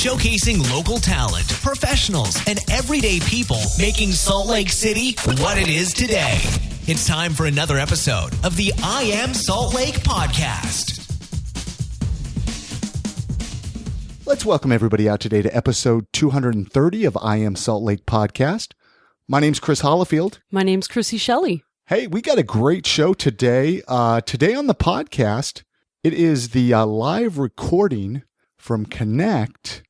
showcasing local talent, professionals, and everyday people making Salt Lake City what it is today. It's time for another episode of the I Am Salt Lake podcast. Let's welcome everybody out today to episode 230 of I Am Salt Lake podcast. My name's Chris Hollifield. My name's Krissie Shelley. Hey, we got a great show today. Today on the podcast, it is the live recording from Connect.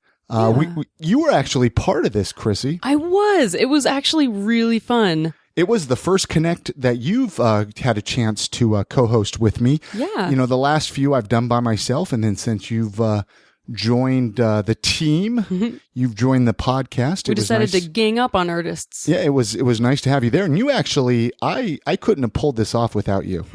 You were actually part of this, Krissie. I was. It was actually really fun. It was the first Connect that you've had a chance to co-host with me. Yeah. You know, the last few I've done by myself, and then since you've joined the team, you've joined the podcast. We decided to gang up on artists. Yeah, it was nice to have you there. And you actually, I couldn't have pulled this off without you.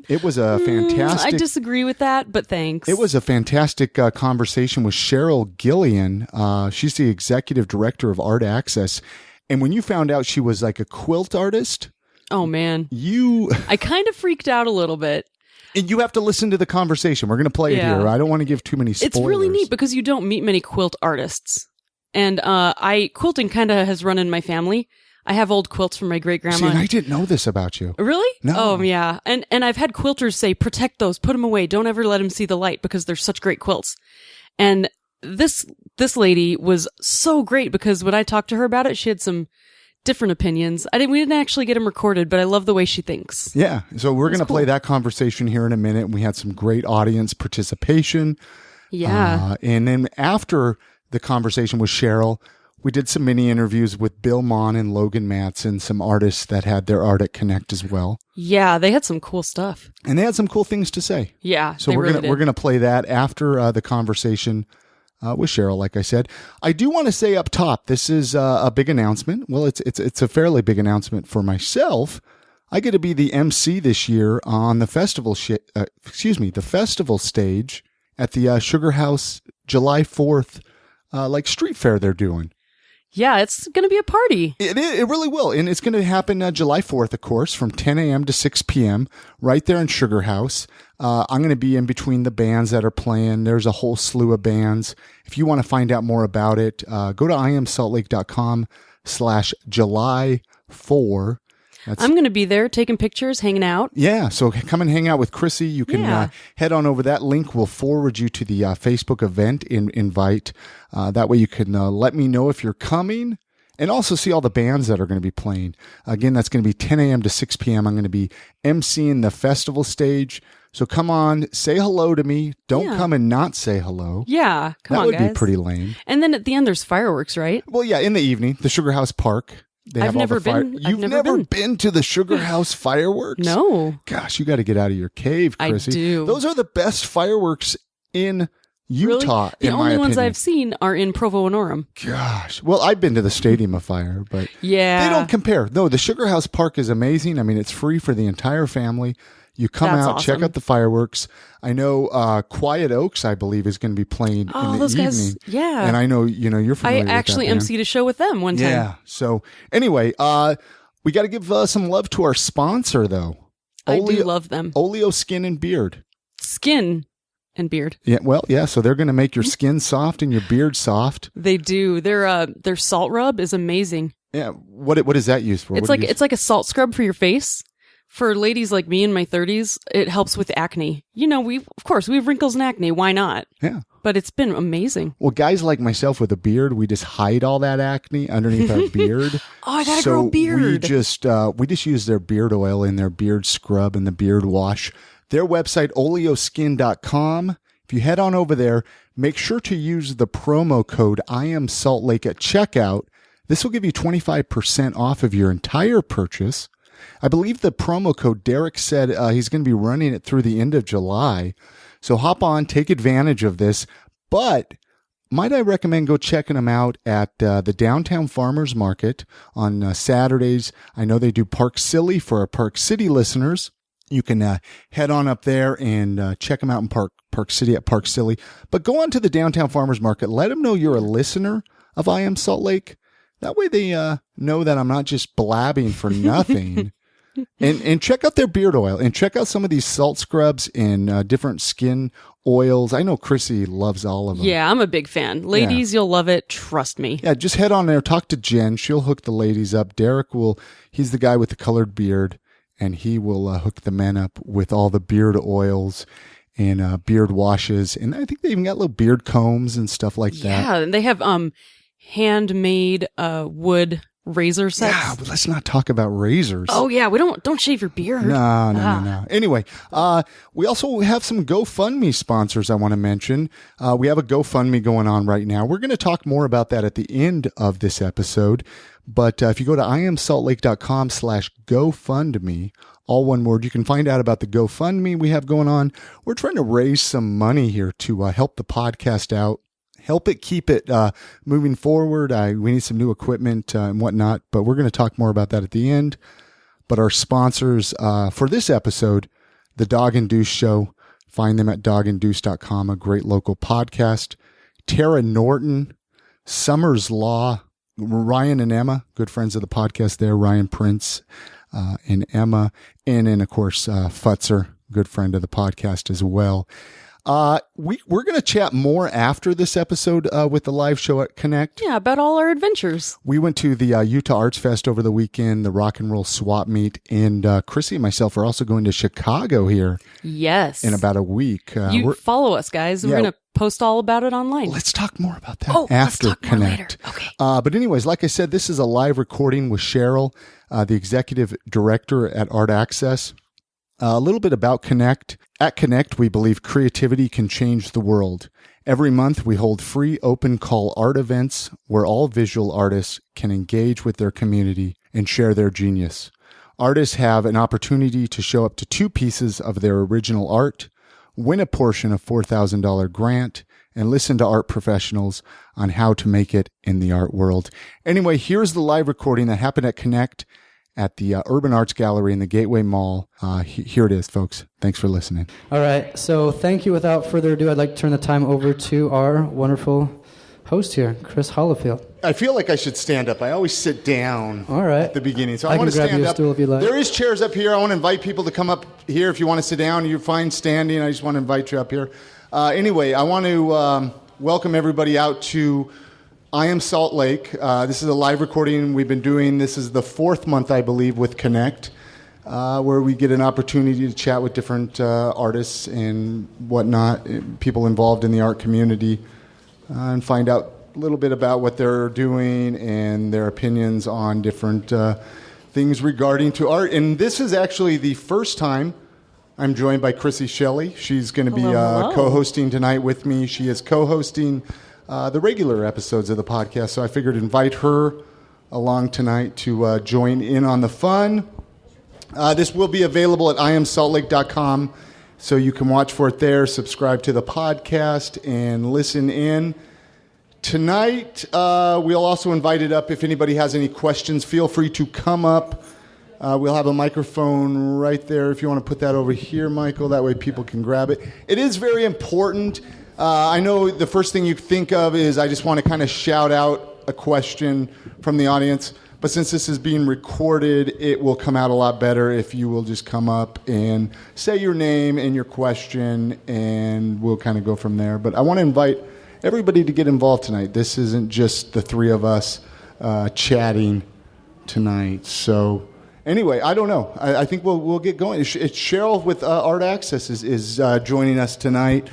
It was a fantastic... I disagree with that, but thanks. It was a fantastic conversation with Sheryl Gillilan. She's the executive director of Art Access. And when you found out she was like a quilt artist... Oh, man. I kind of freaked out a little bit. And you have to listen to the conversation. We're going to play it here. I don't want to give too many spoilers. It's really neat because you don't meet many quilt artists. And quilting kind of has run in my family. I have old quilts from my great-grandma. See, and I didn't know this about you. Really? No. Oh, yeah. And I've had quilters say, protect those, put them away, don't ever let them see the light because they're such great quilts. And this lady was so great because when I talked to her about it, she had some different opinions. We didn't actually get them recorded, but I love the way she thinks. Yeah. So we're going to play that conversation here in a minute. We had some great audience participation. Yeah. And then after the conversation with Sheryl, we did some mini interviews with Maughan and Logan Madsen, some artists that had their art at Connect as well. Yeah, they had some cool stuff. And they had some cool things to say. Yeah. So we're going to play that after the conversation with Sheryl, like I said. I do want to say up top, this is a big announcement. Well, it's a fairly big announcement for myself. I get to be the MC this year on the festival the festival stage at the Sugar House July 4th, like street fair they're doing. Yeah, it's going to be a party. It really will. And it's going to happen July 4th, of course, from 10 a.m. to 6 p.m. right there in Sugar House. I'm going to be in between the bands that are playing. There's a whole slew of bands. If you want to find out more about it, go to iamsaltlake.com/July4. I'm going to be there taking pictures, hanging out. Yeah, so come and hang out with Krissie. You can head on over. That link will forward you to the Facebook event invite. That way you can let me know if you're coming and also see all the bands that are going to be playing. Again, that's going to be 10 a.m. to 6 p.m. I'm going to be emceeing the festival stage. So come on, say hello to me. Don't come and not say hello. Yeah, come on, guys. That would be pretty lame. And then at the end, there's fireworks, right? Well, yeah, in the evening, the Sugar House Park. I've never been. You've never been to the Sugar House fireworks? No. Gosh, you got to get out of your cave, Krissie. I do. Those are the best fireworks in Utah, really? in my opinion. The only ones I've seen are in Provo and Orem. Gosh. Well, I've been to the Stadium of Fire, but they don't compare. No, the Sugar House Park is amazing. I mean, it's free for the entire family. You come out, awesome. check out the fireworks. I know Quiet Oaks, I believe, is going to be playing in the evening. Guys, yeah. And I know, you're familiar with that. I actually emceed a show with them one time. Yeah. So anyway, we got to give some love to our sponsor, though. I do love them. Oleo Skin and Beard. Skin and beard. Yeah. Well, yeah. So they're going to make your skin soft and your beard soft. They do. Their salt rub is amazing. Yeah. What is that used for? It's like a salt scrub for your face. For ladies like me in my 30s, it helps with acne. We have wrinkles and acne. Why not? Yeah. But it's been amazing. Well, guys like myself with a beard, we just hide all that acne underneath our beard. I gotta grow a beard. We just use their beard oil and their beard scrub and the beard wash. Their website, oleoskin.com. If you head on over there, make sure to use the promo code IAMSaltLake at checkout. This will give you 25% off of your entire purchase. I believe the promo code, Derek said he's going to be running it through the end of July. So hop on, take advantage of this. But might I recommend go checking them out at the Downtown Farmers Market on Saturdays. I know they do Park Silly for our Park City listeners. You can head on up there and check them out in Park City at Park Silly. But go on to the Downtown Farmers Market. Let them know you're a listener of I Am Salt Lake. That way they know that I'm not just blabbing for nothing. And check out their beard oil and check out some of these salt scrubs and different skin oils. I know Krissie loves all of them. Yeah, I'm a big fan. Ladies, you'll love it. Trust me. Yeah, just head on there, talk to Jen. She'll hook the ladies up. Derek he's the guy with the colored beard, and he will hook the men up with all the beard oils and beard washes. And I think they even got little beard combs and stuff like that. Yeah, and they have handmade wood razor sets. Yeah, but let's not talk about razors. Oh yeah, don't shave your beard. No. Anyway, we also have some GoFundMe sponsors I want to mention. We have a GoFundMe going on right now. We're going to talk more about that at the end of this episode. But if you go to iamsaltlake.com/GoFundMe, all one word, you can find out about the GoFundMe we have going on. We're trying to raise some money here to help the podcast out. Help it keep it moving forward. We need some new equipment and whatnot, but we're going to talk more about that at the end. But our sponsors for this episode, The Dog and Deuce Show, find them at doganddeuce.com, a great local podcast. Tara Norton, Summers Law, Ryan and Emma, good friends of the podcast there, Ryan Prince and Emma, and then, of course, Futzer, good friend of the podcast as well. We're going to chat more after this episode with the live show at Connect. Yeah, about all our adventures. We went to the Utah Arts Fest over the weekend, the Rock and Roll Swap Meet, and Krissie and myself are also going to Chicago here. Yes. In about a week. You follow us, guys. We're going to post all about it online. Let's talk more about that after let's talk Connect. More later. Okay. But anyways, like I said, this is a live recording with Sheryl, the executive director at Art Access. A little bit about Connect. At Connect, we believe creativity can change the world. Every month, we hold free open call art events where all visual artists can engage with their community and share their genius. Artists have an opportunity to show up to 2 pieces of their original art, win a portion of $4,000 grant, and listen to art professionals on how to make it in the art world. Anyway, here's the live recording that happened at Connect at the Urban Arts Gallery in the Gateway Mall. Here it is, folks. Thanks for listening. All right. So thank you. Without further ado, I'd like to turn the time over to our wonderful host here, Chris Hollifield. I feel like I should stand up. I always sit down at the beginning. So I want to grab stand you a up. stool if you'd like. There is chairs up here. I want to invite people to come up here. If you want to sit down, you're fine standing. I just want to invite you up here. Anyway, I want to welcome everybody out to I Am Salt Lake. This is a live recording we've been doing. This is the 4th month, I believe, with Connect, where we get an opportunity to chat with different artists and whatnot, people involved in the art community, and find out a little bit about what they're doing and their opinions on different things regarding to art. And this is actually the first time I'm joined by Krissie Shelley. She's going to be co-hosting tonight with me. She is co-hosting the regular episodes of the podcast, so I figured invite her along tonight to join in on the fun. This will be available at iamsaltlake.com, so you can watch for it there, subscribe to the podcast, and listen in. Tonight, we'll also invite it up. If anybody has any questions, feel free to come up. We'll have a microphone right there. If you want to put that over here, Michael, that way people can grab it. It is very important. I know the first thing you think of is I just want to kind of shout out a question from the audience. But since this is being recorded, it will come out a lot better if you will just come up and say your name and your question, and we'll kind of go from there. But I want to invite everybody to get involved tonight. This isn't just the 3 of us chatting tonight. So anyway, I don't know. I think we'll get going. It's Sheryl with Art Access is joining us tonight.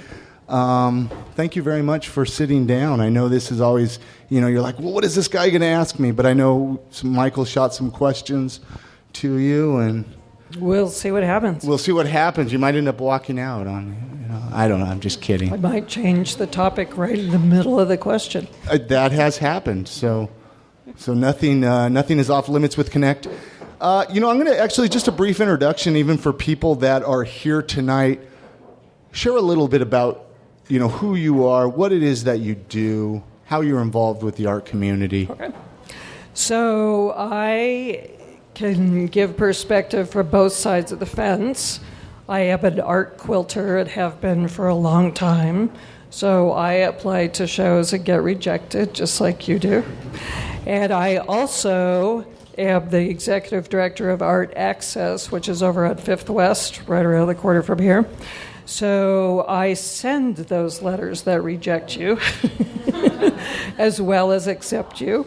Thank you very much for sitting down. I know this is always, you're like, well, what is this guy going to ask me? But I know Michael shot some questions to you, and we'll see what happens. You might end up walking out on, I don't know. I'm just kidding. I might change the topic right in the middle of the question. That has happened. So nothing is off limits with Connect. I'm going to actually just a brief introduction, even for people that are here tonight. Share a little bit about who you are, what it is that you do, how you're involved with the art community. Okay. So I can give perspective for both sides of the fence. I am an art quilter and have been for a long time. So I apply to shows and get rejected, just like you do. And I also am the executive director of Art Access, which is over at 5th West, right around the corner from here. So I send those letters that reject you as well as accept you.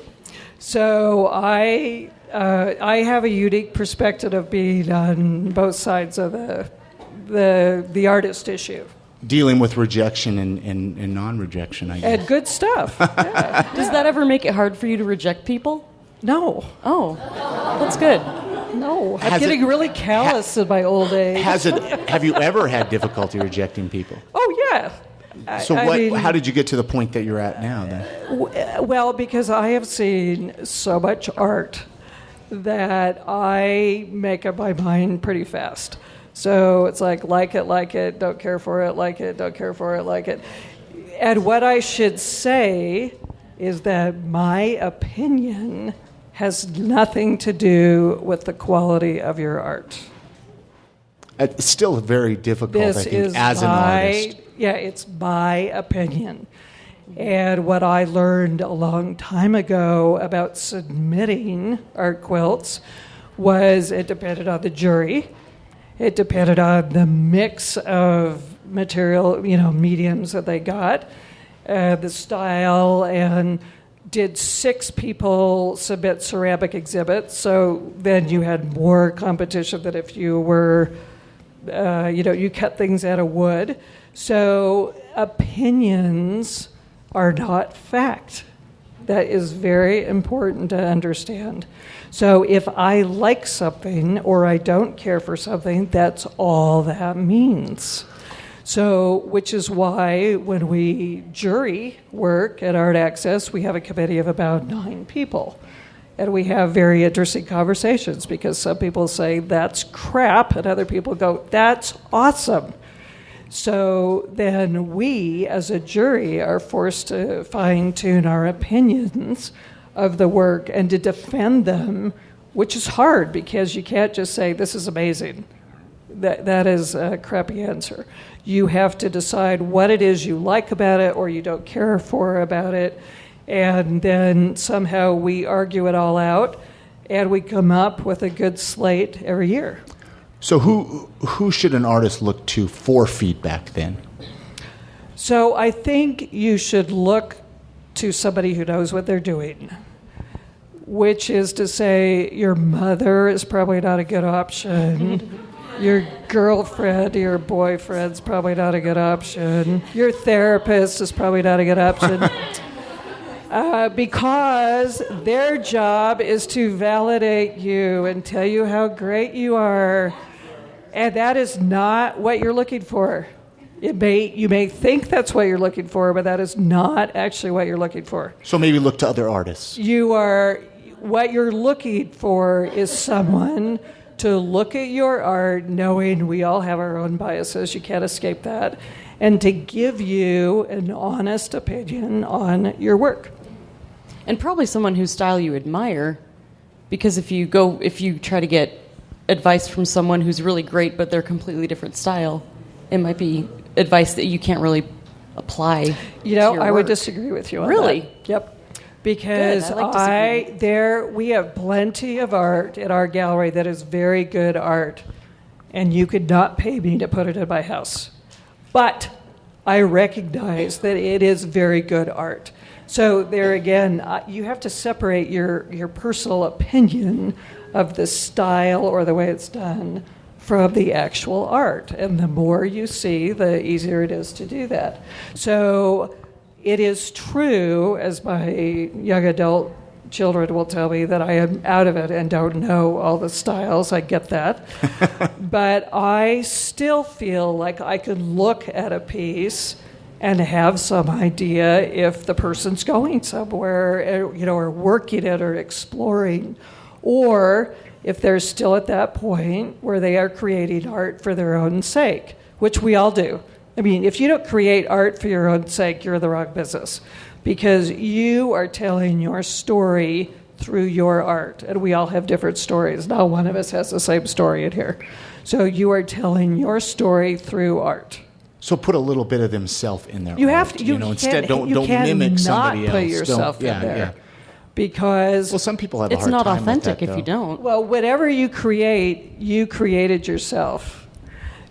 So I have a unique perspective of being on both sides of the artist issue. Dealing with rejection and non-rejection, I guess. And good stuff. Yeah. Does that ever make it hard for you to reject people? No. Oh, that's good. No. I'm getting really callous in my old age. Have you ever had difficulty rejecting people? Oh, yeah. How did you get to the point that you're at now, then? Well, because I have seen so much art that I make up my mind pretty fast. So it's like it, don't care for it, like it, don't care for it, like it. And what I should say is that my opinion has nothing to do with the quality of your art. It's still very difficult, I think, as an artist. Yeah, it's my opinion. And what I learned a long time ago about submitting art quilts was it depended on the jury. It depended on the mix of material, mediums that they got, the style, and did 6 people submit ceramic exhibits. So then you had more competition than if you were, you cut things out of wood. So opinions are not fact. That is very important to understand. So if I like something or I don't care for something, that's all that means. So, which is why when we jury work at Art Access, we have a committee of about 9 people. And we have very interesting conversations because some people say, that's crap, and other people go, that's awesome. So then we, as a jury, are forced to fine-tune our opinions of the work and to defend them, which is hard because you can't just say, this is amazing. That is a crappy answer. You have to decide what it is you like about it or you don't care for about it, and then somehow we argue it all out, and we come up with a good slate every year. So who should an artist look to for feedback then? So I think you should look to somebody who knows what they're doing, which is to say your mother is probably not a good option. Your girlfriend, your boyfriend's probably not a good option. Your therapist is probably not a good option. Because their job is to validate you and tell you how great you are. And that is not what you're looking for. You may think that's what you're looking for, but that is not actually what you're looking for. So maybe look to other artists. What you're looking for is someone to look at your art, knowing we all have our own biases, you can't escape that, and to give you an honest opinion on your work. And probably someone whose style you admire, because if you try to get advice from someone who's really great but they're completely different style, it might be advice that you can't really apply to your I work. would disagree with you on Really? that. Yep. Because Good. I like we have plenty of art in our gallery that is very good art, and you could not pay me to put it in my house. But I recognize that it is very good art. So there again, you have to separate your personal opinion of the style or the way it's done from the actual art. And the more you see, the easier it is to do that. So it is true, as my young adult children will tell me, that I am out of it and don't know all the styles. I get that. But I still feel like I can look at a piece and have some idea if the person's going somewhere, or working it or exploring, or if they're still at that point where they are creating art for their own sake, which we all do. I mean, if you don't create art for your own sake, you're in the wrong business, because you are telling your story through your art, and we all have different stories. Not one of us has the same story in here. So you are telling your story through art. So put a little bit of themselves in there. You have to. Instead, don't mimic somebody else. Put yourself in there. Yeah. Because some people have a it's hard not time authentic with that, if you don't. Well, whatever you create, you created yourself.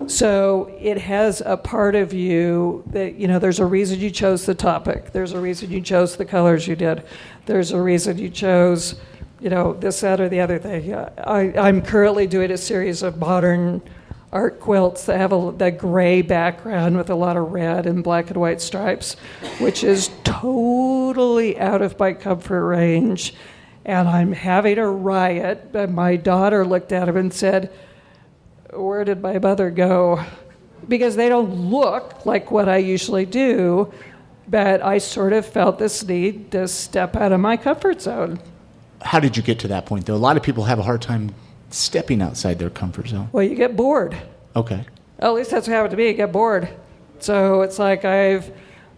So it has a part of you that, there's a reason you chose the topic. There's a reason you chose the colors you did. There's a reason you chose, this, that, or the other thing. I'm currently doing a series of modern art quilts that have that gray background with a lot of red and black and white stripes, which is totally out of my comfort range. And I'm having a riot. But my daughter looked at him and said, "Where did my mother go?" Because they don't look like what I usually do, but I sort of felt this need to step out of my comfort zone. How did you get to that point, though? A lot of people have a hard time stepping outside their comfort zone. Well, you get bored. Okay. At least that's what happened to me. You get bored. So it's like I've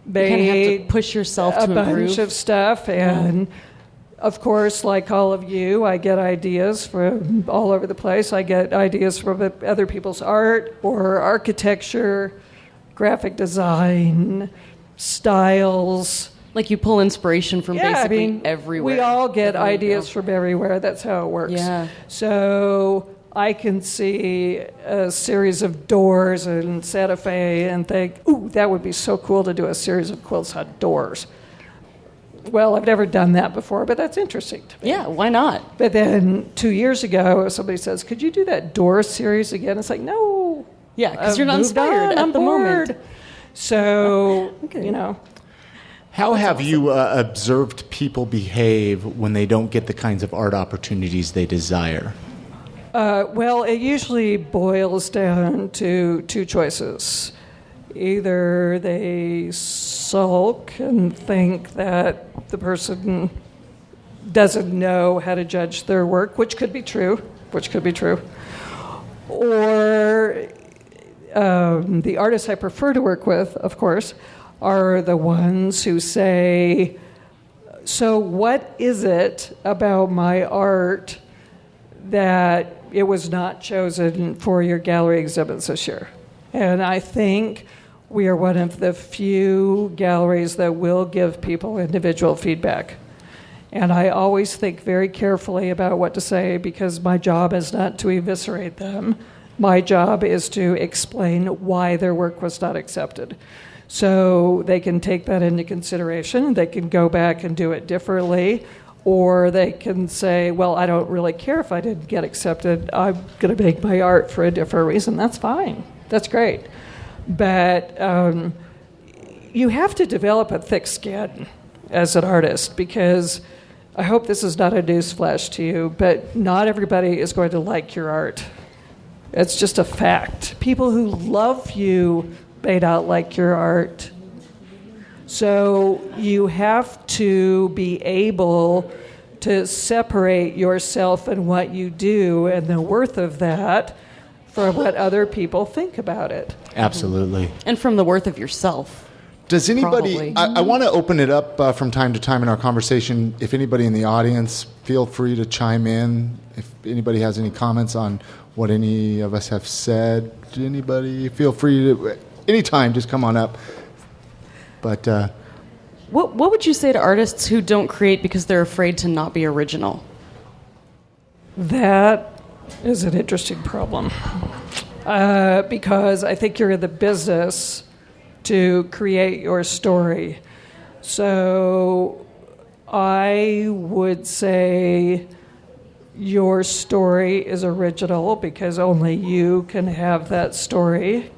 made you kind of have to push yourself to a bunch improve. of stuff, and of course, like all of you, I get ideas from all over the place. I get ideas from other people's art or architecture, graphic design, styles. Like you pull inspiration from basically everywhere. We all get ideas from everywhere. That's how it works. Yeah. So I can see a series of doors in Santa Fe and think, ooh, that would be so cool to do a series of quilts on doors. Well, I've never done that before, but that's interesting to me. Yeah, why not? But then 2 years ago, somebody says, could you do that door series again? It's like, no. Yeah, because you're not inspired at the moment. So, Okay. How have you observed people behave when they don't get the kinds of art opportunities they desire? Well, it usually boils down to two choices. Either they sulk and think that the person doesn't know how to judge their work, which could be true, or the artists I prefer to work with, of course, are the ones who say, so what is it about my art that it was not chosen for your gallery exhibits this year? And I think we are one of the few galleries that will give people individual feedback. And I always think very carefully about what to say because my job is not to eviscerate them. My job is to explain why their work was not accepted. So they can take that into consideration. They can go back and do it differently. Or they can say, well, I don't really care if I didn't get accepted. I'm going to make my art for a different reason. That's fine. That's great. But you have to develop a thick skin as an artist because I hope this is not a newsflash to you, but not everybody is going to like your art. It's just a fact. People who love you may not like your art. So you have to be able to separate yourself and what you do and the worth of that from what other people think about it. Absolutely. And from the worth of yourself. Does anybody, Probably. I want to open it up from time to time in our conversation. If anybody in the audience, feel free to chime in. If anybody has any comments on what any of us have said, anybody, feel free to, anytime, just come on up. But What would you say to artists who don't create because they're afraid to not be original? That is an interesting problem because I think you're in the business to create your story. So I would say your story is original because only you can have that story.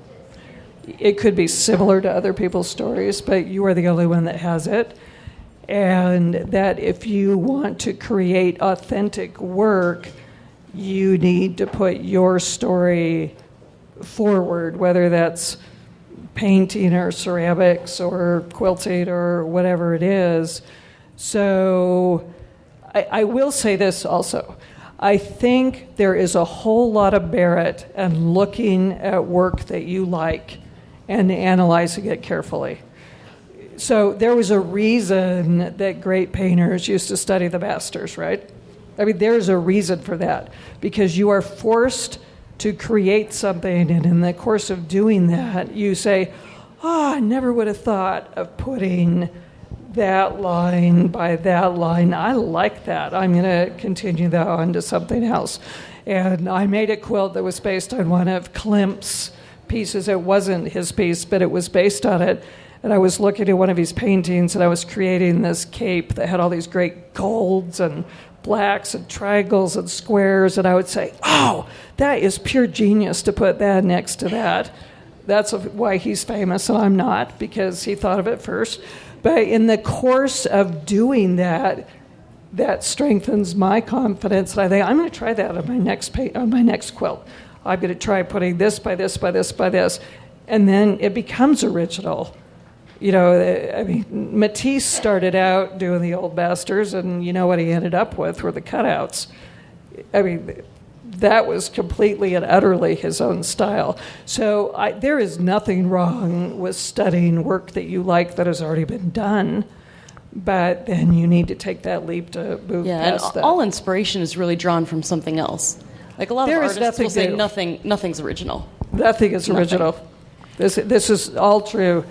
It could be similar to other people's stories, but you are the only one that has it. And that if you want to create authentic work, you need to put your story forward, whether that's painting or ceramics or quilting or whatever it is. So I will say this also. I think there is a whole lot of merit in looking at work that you like and analyzing it carefully. So there was a reason that great painters used to study the masters, right? I mean, there's a reason for that, because you are forced to create something, and in the course of doing that, you say, I never would have thought of putting that line by that line. I like that. I'm going to continue that on to something else. And I made a quilt that was based on one of Klimt's pieces. It wasn't his piece, but it was based on it. And I was looking at one of his paintings, and I was creating this cape that had all these great golds and blacks and triangles and squares, and I would say, oh, that is pure genius to put that next to that. That's why he's famous, and I'm not, because he thought of it first. But in the course of doing that, that strengthens my confidence, and I think, I'm going to try that on my next quilt. I'm going to try putting this by this by this by this, and then it becomes original. You know, I mean, Matisse started out doing the old masters, and you know what he ended up with were the cutouts. I mean, that was completely and utterly his own style. So there is nothing wrong with studying work that you like that has already been done, but then you need to take that leap to move past that. All inspiration is really drawn from something else. Like a lot of artists will say nothing's original. Nothing is original. This is all true.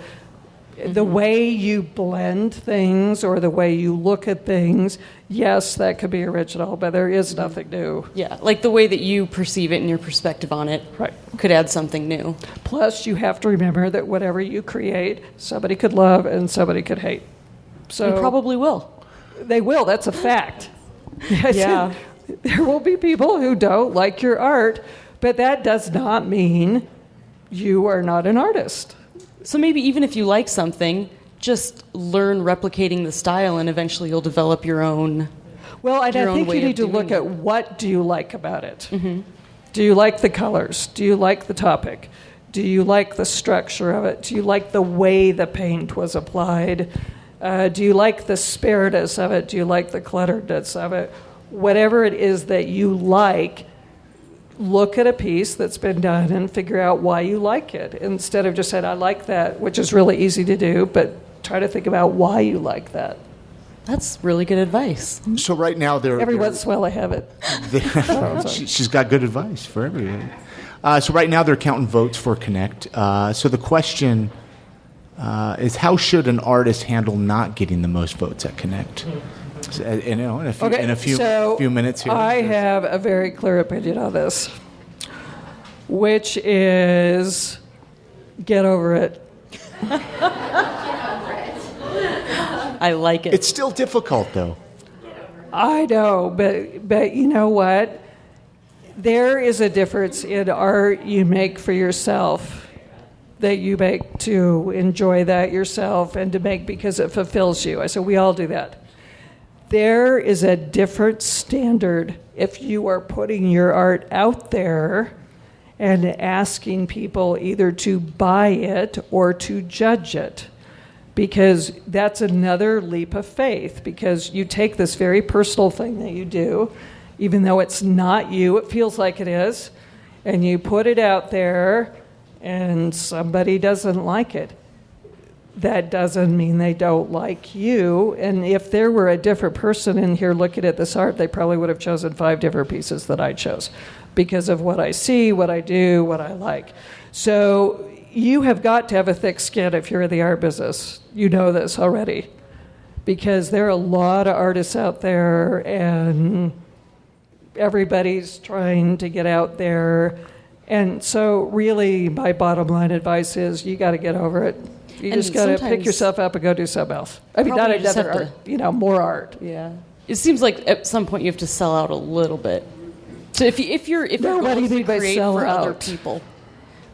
The way you blend things or the way you look at things, yes, that could be original, but there is nothing new. Yeah, like the way that you perceive it and your perspective on it could add something new. Plus, you have to remember that whatever you create, somebody could love and somebody could hate. So and probably will. They will, that's a fact. Yeah. There will be people who don't like your art, but that does not mean you are not an artist. So maybe even if you like something, just learn replicating the style, and eventually you'll develop your own. Well, I think you need to look at what do you like about it. Mm-hmm. Do you like the colors? Do you like the topic? Do you like the structure of it? Do you like the way the paint was applied? Do you like the spareness of it? Do you like the clutteredness of it? Whatever it is that you like, look at a piece that's been done and figure out why you like it, instead of just saying, I like that, which is really easy to do, but try to think about why you like that. That's really good advice. So right now, every once in a while I have it. She's got good advice for everyone. So right now they're counting votes for Connect. So the question is, how should an artist handle not getting the most votes at Connect? In a few minutes here. I have a very clear opinion on this, which is get over it. I like it. It's still difficult, though. I know, but you know what? There is a difference in art you make for yourself, that you make to enjoy that yourself and to make because it fulfills you. I said we all do that. There is a different standard if you are putting your art out there and asking people either to buy it or to judge it, because that's another leap of faith, because you take this very personal thing that you do, even though it's not you, it feels like it is, and you put it out there and somebody doesn't like it. That doesn't mean they don't like you. And if there were a different person in here looking at this art, they probably would have chosen 5 different pieces that I chose because of what I see, what I do, what I like. So you have got to have a thick skin if you're in the art business. You know this already, because there are a lot of artists out there and everybody's trying to get out there. And so really my bottom line advice is you got to get over it. You just got to pick yourself up and go do something else. I mean, not another art, more art. Yeah. It seems like at some point you have to sell out a little bit. So if you're going to create for other people,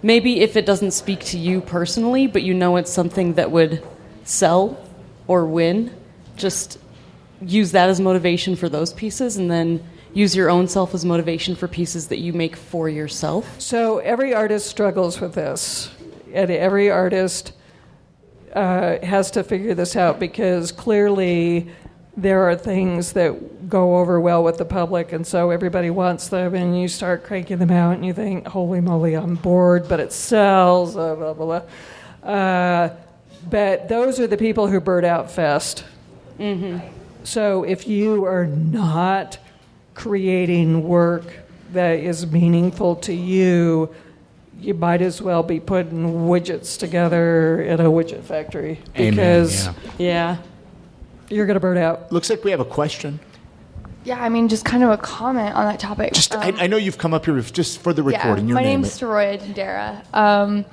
maybe if it doesn't speak to you personally, but you know it's something that would sell or win, just use that as motivation for those pieces, and then use your own self as motivation for pieces that you make for yourself. So every artist struggles with this, and every artist has to figure this out, because clearly there are things that go over well with the public, and so everybody wants them, and you start cranking them out, and you think, holy moly, I'm bored, but it sells, blah, blah, blah. But those are the people who burn out fast. Mm-hmm. So if you are not creating work that is meaningful to you, you might as well be putting widgets together in a widget factory, because yeah, you're going to burn out. Looks like we have a question. Yeah, I mean, just kind of a comment on that topic. Just, I know you've come up here just for the recording. Yeah, my name's Soroya Dendera.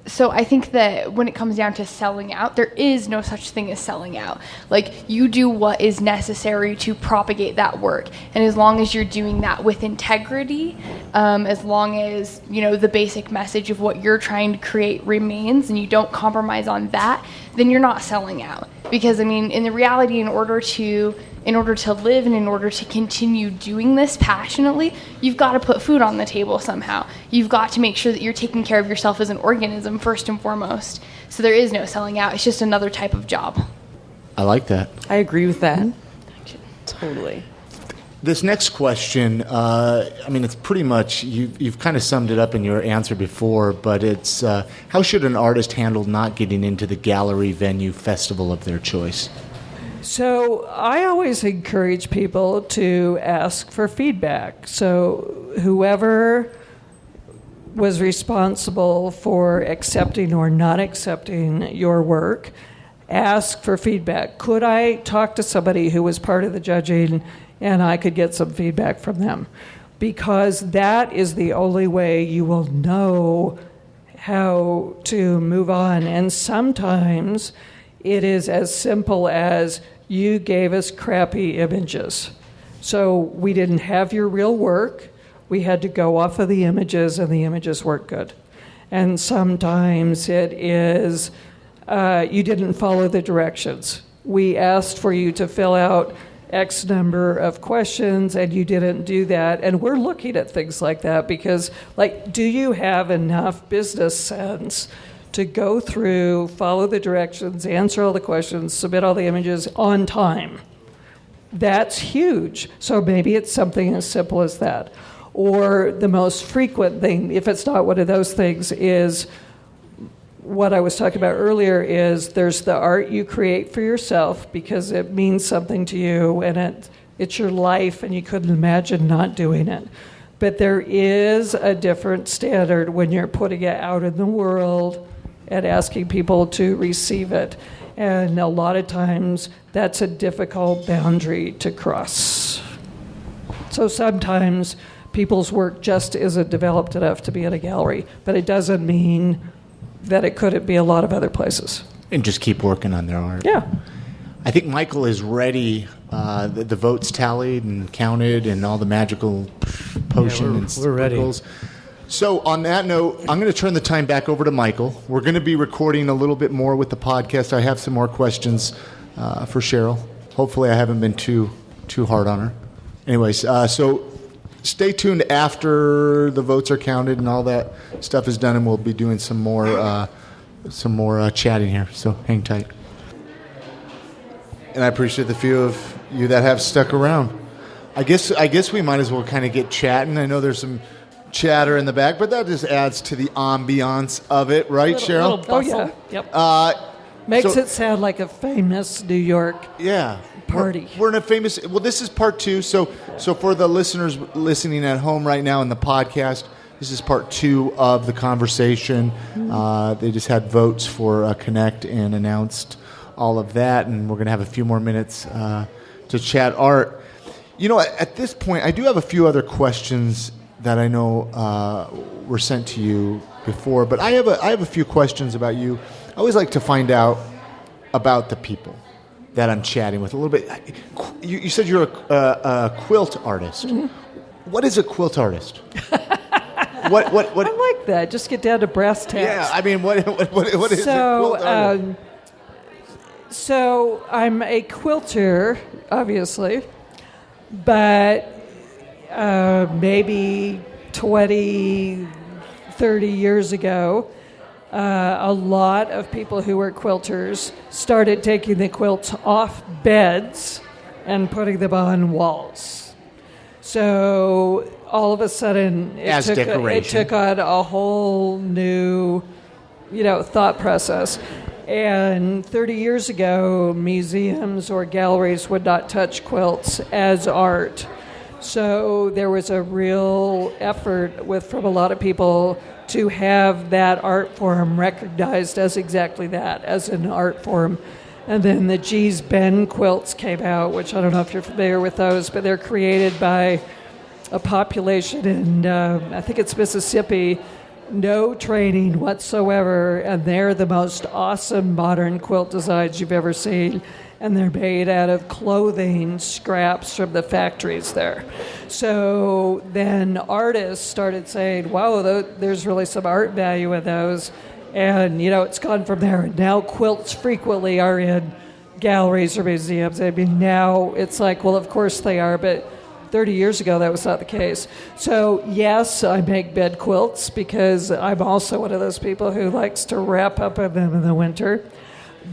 So I think that when it comes down to selling out, there is no such thing as selling out. Like, you do what is necessary to propagate that work. And as long as you're doing that with integrity, as long as, the basic message of what you're trying to create remains and you don't compromise on that, then you're not selling out. Because, I mean, in the reality, in order to live and in order to continue doing this passionately, you've got to put food on the table somehow. You've got to make sure that you're taking care of yourself as an organism first and foremost. So there is no selling out. It's just another type of job. I like that. I agree with that. Totally. This next question, it's pretty much, you've kind of summed it up in your answer before, but it's how should an artist handle not getting into the gallery, venue, festival of their choice? So I always encourage people to ask for feedback. So whoever was responsible for accepting or not accepting your work, ask for feedback. Could I talk to somebody who was part of the judging and I could get some feedback from them? Because that is the only way you will know how to move on. And sometimes it is as simple as you gave us crappy images. So we didn't have your real work. We had to go off of the images, and the images weren't good. And sometimes it is you didn't follow the directions. We asked for you to fill out X number of questions, and you didn't do that. And we're looking at things like that because, do you have enough business sense to go through, follow the directions, answer all the questions, submit all the images on time? That's huge. So maybe it's something as simple as that. Or the most frequent thing, if it's not one of those things, is what I was talking about earlier, is there's the art you create for yourself because it means something to you and it's your life and you couldn't imagine not doing it. But there is a different standard when you're putting it out in the world and asking people to receive it. And a lot of times that's a difficult boundary to cross. So sometimes people's work just isn't developed enough to be in a gallery, but it doesn't mean that it couldn't be a lot of other places. And just keep working on their art. Yeah. I think Michael is ready. The votes tallied and counted and all the magical potion and we're ready. sprinkles. So on that note, I'm going to turn the time back over to Michael. We're going to be recording a little bit more with the podcast. I have some more questions for Sheryl. Hopefully I haven't been too hard on her. Anyways, so stay tuned after the votes are counted and all that stuff is done, and we'll be doing some more chatting here. So hang tight. And I appreciate the few of you that have stuck around. I guess we might as well kind of get chatting. I know there's some chatter in the back, but that just adds to the ambiance of it, right, Sheryl? Oh, yeah. Yep. Makes it sound like a famous New York party. We're in a famous... Well, this is part 2. So for the listeners listening at home right now in the podcast, this is part 2 of the conversation. They just had votes for Connect and announced all of that, and we're going to have a few more minutes to chat art. At this point, I do have a few other questions that I know were sent to you before, but I have a few questions about you. I always like to find out about the people that I'm chatting with a little bit. You said you're a quilt artist. Mm-hmm. What is a quilt artist? What? I like that. Just get down to brass tacks. Yeah, I mean, what is a quilt artist? So I'm a quilter, obviously, but maybe 20, 30 years ago, a lot of people who were quilters started taking the quilts off beds and putting them on walls. So all of a sudden, it took on a whole new, thought process. And 30 years ago, museums or galleries would not touch quilts as art. So there was a real effort from a lot of people to have that art form recognized as exactly that, as an art form. And then the G's Ben quilts came out, which I don't know if you're familiar with those, but they're created by a population in, I think it's Mississippi, no training whatsoever, and they're the most awesome modern quilt designs you've ever seen. And they're made out of clothing scraps from the factories there. So then artists started saying, wow, there's really some art value in those. And, it's gone from there. And now quilts frequently are in galleries or museums. I mean, now it's like, well, of course they are, but 30 years ago that was not the case. So, yes, I make bed quilts because I'm also one of those people who likes to wrap up in them in the winter.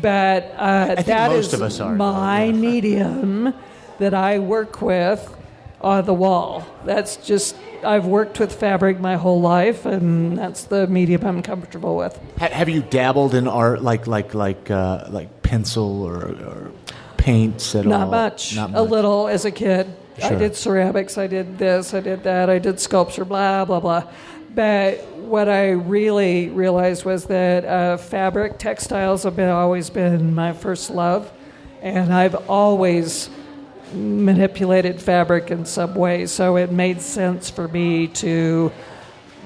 But that is my medium that I work with on the wall. That's just, I've worked with fabric my whole life, and that's the medium I'm comfortable with. Have you dabbled in art like pencil or paints at all? Not much. A little as a kid. Sure. I did ceramics, I did this, I did that, I did sculpture, blah, blah, blah. But what I really realized was that fabric, textiles have always been my first love. And I've always manipulated fabric in some way. So it made sense for me to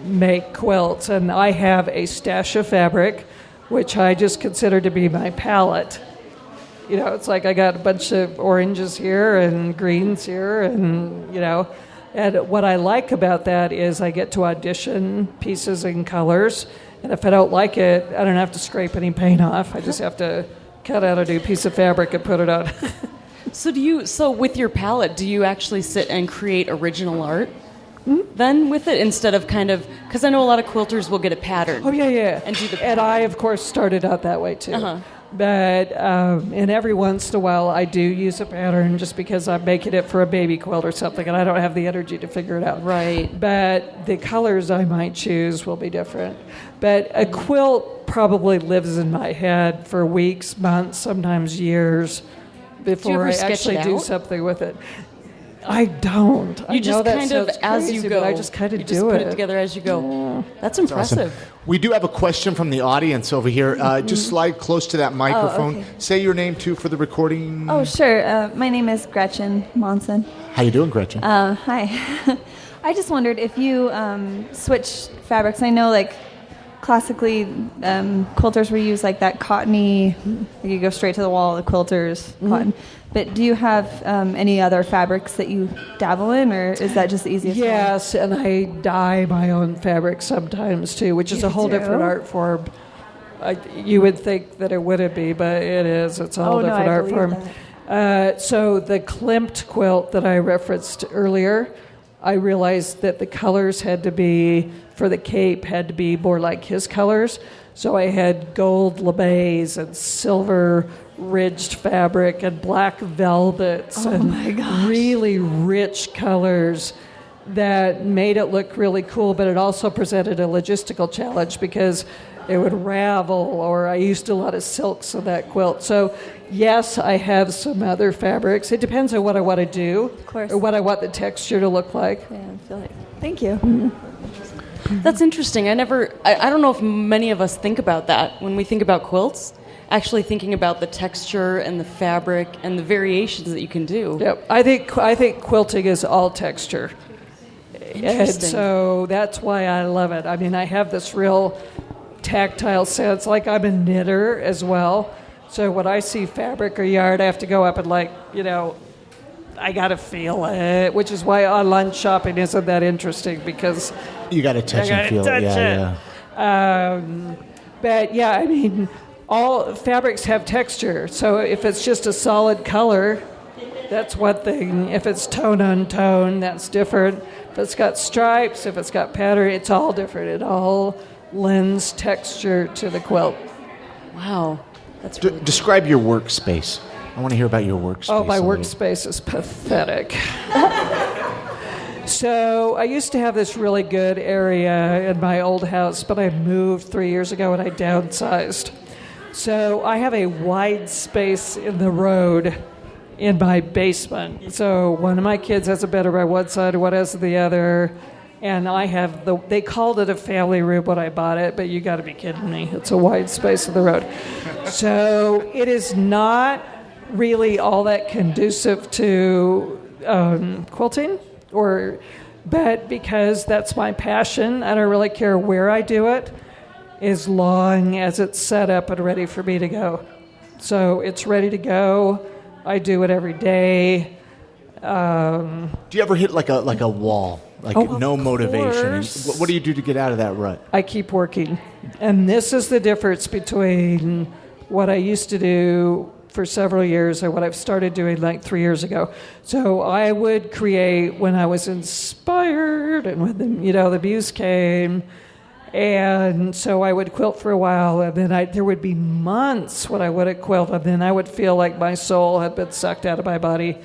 make quilts. And I have a stash of fabric, which I just consider to be my palette. It's like I got a bunch of oranges here and greens here and, And what I like about that is I get to audition pieces and colors. And if I don't like it, I don't have to scrape any paint off. I just have to cut out a new piece of fabric and put it on. So with your palette, do you actually sit and create original art then with it instead of because I know a lot of quilters will get a pattern. Oh, yeah. And do the pattern. And I, of course, started out that way, too. Uh-huh. But and every once in a while, I do use a pattern just because I'm making it for a baby quilt or something, and I don't have the energy to figure it out. Right. But the colors I might choose will be different. But a quilt probably lives in my head for weeks, months, sometimes years before I actually do something with it. I don't. You just kind of as you go. I just kind of do it. You just put it together as you go. Yeah. That's impressive. Awesome. We do have a question from the audience over here. Just slide close to that microphone. Oh, okay. Say your name too for the recording. Oh, sure. My name is Gretchen Monson. How you doing, Gretchen? Hi. I just wondered if you switch fabrics. I know, classically, quilters were used like that cottony. You go straight to the wall. The quilters cotton. But do you have any other fabrics that you dabble in, or is that just the easiest one? Yes, and I dye my own fabric sometimes too, which is a whole different art form. You would think that it wouldn't be, but it is. It's a whole different art form. So the Klimt quilt that I referenced earlier, I realized that the colors had to be, for the cape, had to be more like his colors. So I had gold lamés and silver ridged fabric and black velvets and really rich colors that made it look really cool, but it also presented a logistical challenge because it would ravel, or I used a lot of silks in that quilt. So yes, I have some other fabrics. It depends on what I want to do, of course, or what I want the texture to look like. Yeah, I feel thank you. Mm-hmm. That's interesting. I don't know if many of us think about that when we think about quilts. Actually thinking about the texture and the fabric and the variations that you can do. Yep. I think quilting is all texture. And so that's why I love it. I mean, I have this real tactile sense, like I'm a knitter as well. So when I see fabric or yarn, I have to go up and I got to feel it, which is why online shopping isn't that interesting because you got to touch and feel it. Yeah. But yeah, I mean, all fabrics have texture. So if it's just a solid color, that's one thing. If it's tone on tone, that's different. If it's got stripes, if it's got pattern, it's all different. It all lends texture to the quilt. Wow. That's really describe your workspace. I want to hear about your workspace. Oh, my workspace is pathetic. So I used to have this really good area in my old house, but I moved 3 years ago and I downsized. So I have a wide space in the road in my basement. So one of my kids has a bedroom on one side and one has the other. And I have they called it a family room when I bought it, but you got to be kidding me. It's a wide space of the road. So it is not really all that conducive to quilting, but because that's my passion, I don't really care where I do it, as long as it's set up and ready for me to go. So it's ready to go. I do it every day. Do you ever hit like a wall? Like no motivation? What do you do to get out of that rut? I keep working. And this is the difference between what I used to do for several years and what I've started doing like 3 years ago. So I would create when I was inspired and when the muse came. And so I would quilt for a while, and then there would be months when I wouldn't quilt, and then I would feel like my soul had been sucked out of my body,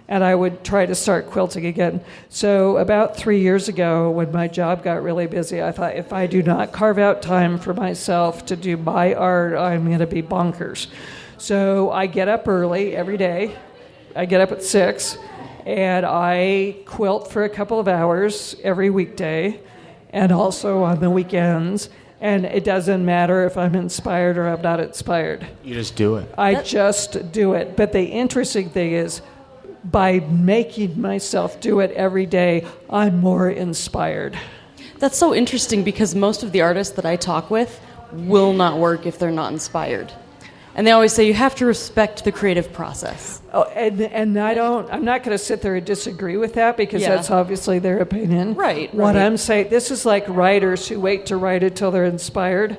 and I would try to start quilting again. So about 3 years ago, when my job got really busy, I thought, if I do not carve out time for myself to do my art, I'm going to be bonkers. So I get up early every day. I get up at 6, and I quilt for a couple of hours every weekday, and also on the weekends. And it doesn't matter if I'm inspired or I'm not inspired. You just do it. I just do it. But the interesting thing is, by making myself do it every day, I'm more inspired. That's so interesting because most of the artists that I talk with will not work if they're not inspired. And they always say you have to respect the creative process. Oh, and I'm not going to sit there and disagree with that because that's obviously their opinion. Right. What I'm saying, this is like writers who wait to write until they're inspired.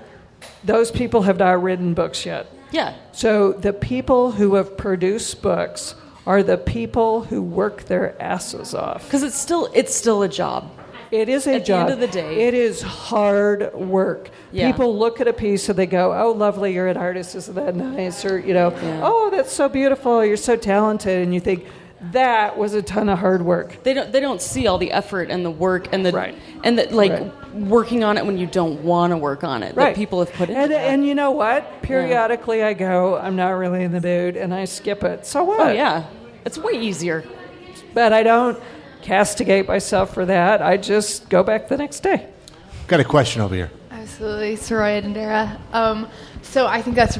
Those people have not written books yet. Yeah. So the people who have produced books are the people who work their asses off. Because it's still a job. It is a job. At the end of the day. It is hard work. Yeah. People look at a piece and they go, oh, lovely, you're an artist, isn't that nice? Or, oh, that's so beautiful, you're so talented. And you think, that was a ton of hard work. They don't see all the effort and the work and Right. working on it when you don't want to work on it that people have put into that. And you know what? Periodically I go, I'm not really in the mood, and I skip it. So what? Oh, yeah. It's way easier. But I don't castigate myself for that. I just go back the next day. Got a question over here. Absolutely, Soraya and Dara. So I think that's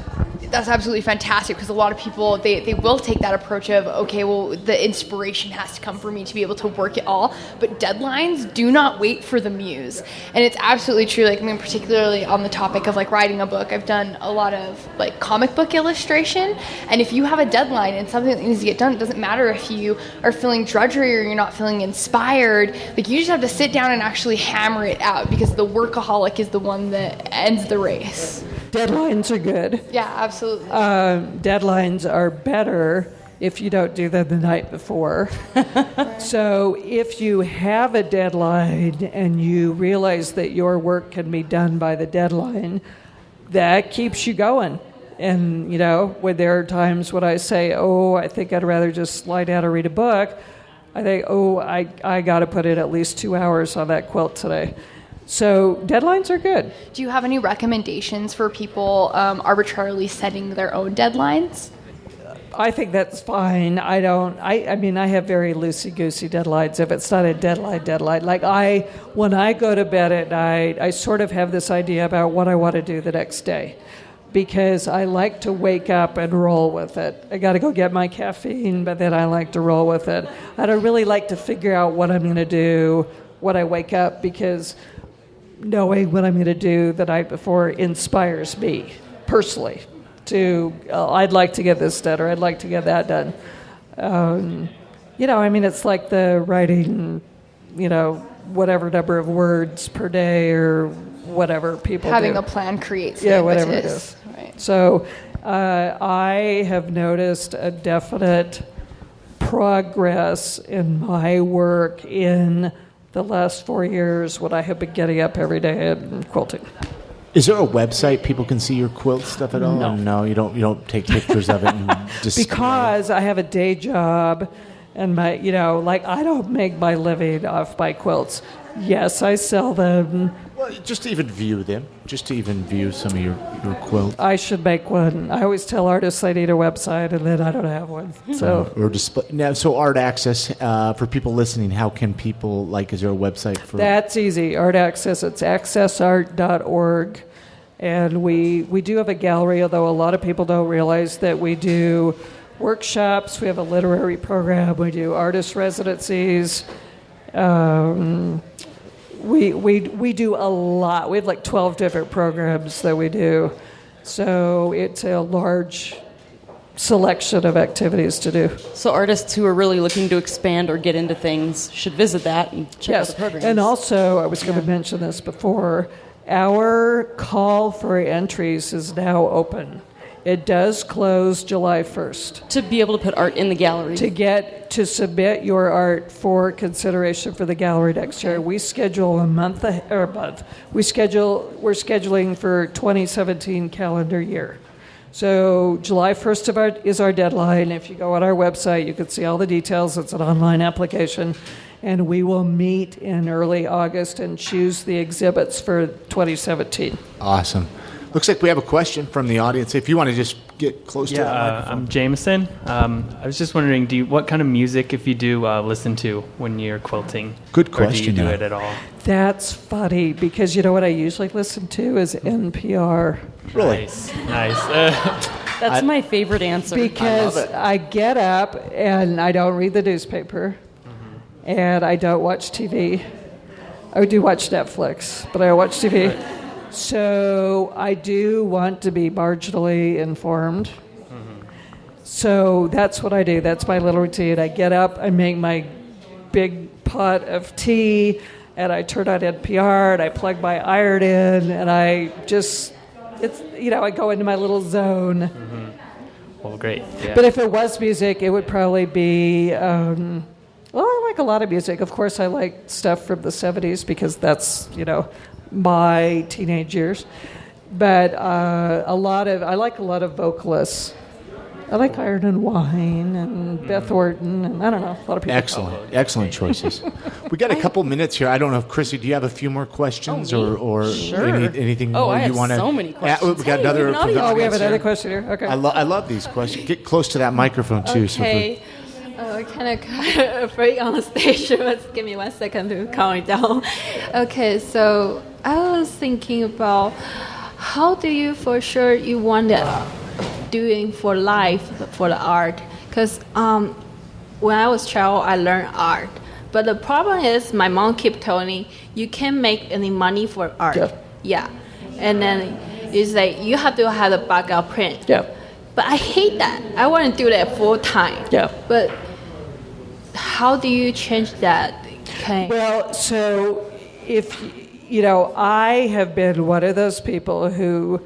absolutely fantastic because a lot of people, they will take that approach of, okay, well, the inspiration has to come for me to be able to work it all, but deadlines do not wait for the muse. And it's absolutely true, particularly on the topic of writing a book, I've done a lot of comic book illustration, and if you have a deadline and something that needs to get done, it doesn't matter if you are feeling drudgery or you're not feeling inspired, you just have to sit down and actually hammer it out because the workaholic is the one that ends the race. Deadlines are good. Yeah, absolutely. Deadlines are better if you don't do them the night before. Right. So if you have a deadline and you realize that your work can be done by the deadline, that keeps you going. And, when there are times when I say, I think I'd rather just lie down and read a book, I think, I got to put in at least 2 hours on that quilt today. So deadlines are good. Do you have any recommendations for people arbitrarily setting their own deadlines? I think that's fine. I have very loosey-goosey deadlines. If it's not a deadline. When I go to bed at night, I sort of have this idea about what I want to do the next day because I like to wake up and roll with it. I got to go get my caffeine, but then I like to roll with it. I don't really like to figure out what I'm going to do when I wake up because knowing what I'm going to do the night before inspires me personally to, I'd like to get this done or I'd like to get that done. It's like the writing, whatever number of words per day or whatever people Having do. a plan creates the whatever it is. Right. So I have noticed a definite progress in my work in the last 4 years when I have been getting up every day and quilting. Is there a website people can see your quilt stuff at all? No, you don't take pictures of it and display it? Because I have a day job and I don't make my living off my quilts. Yes, I sell them, Well, just to even view them, just to even view some of your quilts. I should make one. I always tell artists I need a website, and then I don't have one. So Or display. Now, so Art Access, for people listening, how can people, is there a website for... That's easy. Art Access, it's accessart.org. And we do have a gallery, although a lot of people don't realize that we do workshops, we have a literary program, we do artist residencies. We do a lot. We have 12 different programs that we do. So it's a large selection of activities to do. So artists who are really looking to expand or get into things should visit that and check out the programs. And also, I was going to mention this before, our call for entries is now open. It does close July 1st. To be able to put art in the gallery. To submit your art for consideration for the gallery next year. We schedule We're scheduling for 2017 calendar year. So July 1st is our deadline. If you go on our website, you can see all the details. It's an online application. And we will meet in early August and choose the exhibits for 2017. Awesome. Looks like we have a question from the audience. If you want to just get close to that microphone. I'm Jameson. I was just wondering, what kind of music, if you do, listen to when you're quilting? Good question. Or do you do it at all? That's funny, because you know what I usually listen to is NPR. Really? Nice. That's my favorite answer. Because I get up and I don't read the newspaper, and I don't watch TV. I do watch Netflix, but I watch TV. Right. So I do want to be marginally informed. So that's what I do. That's my little routine. I get up, I make my big pot of tea, and I turn on NPR, and I plug my iron in, and I go into my little zone. Well, great. Yeah. But if it was music, it would probably be, I like a lot of music. Of course, I like stuff from the 70s because that's, my teenage years. But I like a lot of vocalists. I like Iron and Wine and Beth Orton, and I don't know, a lot of people. Excellent choices. We got a couple minutes here. I don't know if Krissie, do you have a few more questions or sure. anything more I have you want to? so many questions. We got another. We have another question here. Okay. I love these questions. Get close to that microphone too. Okay. Kind of afraid on the stage. Just give me 1 second to calm it down. Okay, so I was thinking about how do you for sure you want to doing for life for the art? Because when I was a child, I learned art. But the problem is my mom kept telling me, you can't make any money for art. Yeah. And then it's like, you have to have a backup print. Yeah. But I hate that. I want to do that full time. Yeah. But how do you change that? Well, so if, I have been one of those people who,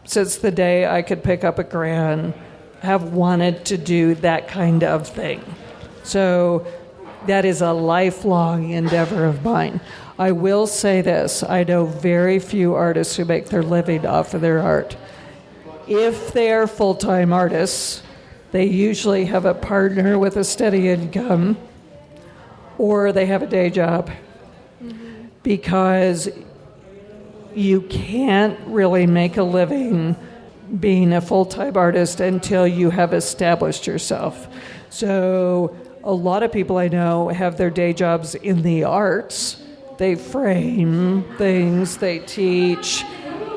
since the day I could pick up a crayon, have wanted to do that kind of thing. So that is a lifelong endeavor of mine. I will say this, I know very few artists who make their living off of their art. If they are full-time artists, they usually have a partner with a steady income, or they have a day job, because you can't really make a living being a full-time artist until you have established yourself. So a lot of people I know have their day jobs in the arts. They frame things, they teach,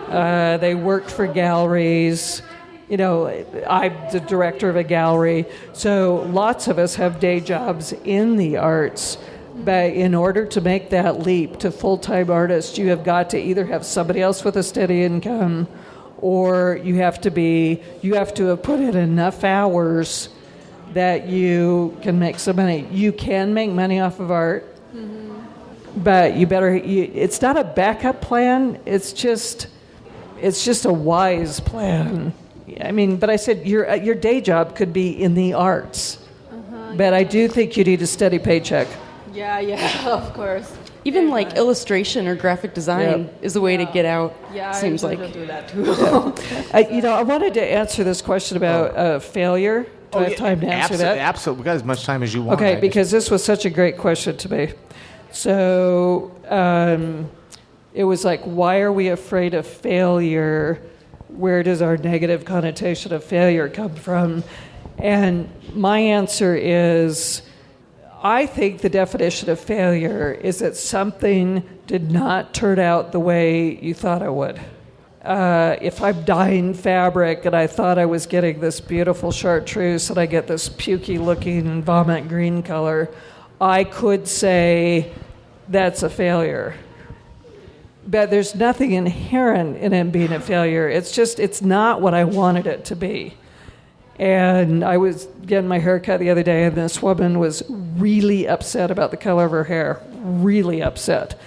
they work for galleries. I'm the director of a gallery. So lots of us have day jobs in the arts. But in order to make that leap to full-time artist, you have got to either have somebody else with a steady income, or you have to have put in enough hours that you can make some money. You can make money off of art, but it's not a backup plan. It's just a wise plan. I mean, but I said your day job could be in the arts, but I do think you need a steady paycheck. Yeah, of course. Even illustration or graphic design is a way to get out. Yeah, seems I like. do that too. I wanted to answer this question about failure. Do I have time to answer that? Absolutely. We got as much time as you want. Okay, because this was such a great question to me. So It was like, why are we afraid of failure? Where does our negative connotation of failure come from? And my answer is, I think the definition of failure is that something did not turn out the way you thought it would. If I'm dyeing fabric and I thought I was getting this beautiful chartreuse and I get this pukey-looking vomit green color, I could say that's a failure. But there's nothing inherent in it being a failure. It's not what I wanted it to be. And I was getting my hair cut the other day, and this woman was really upset about the color of her hair, really upset.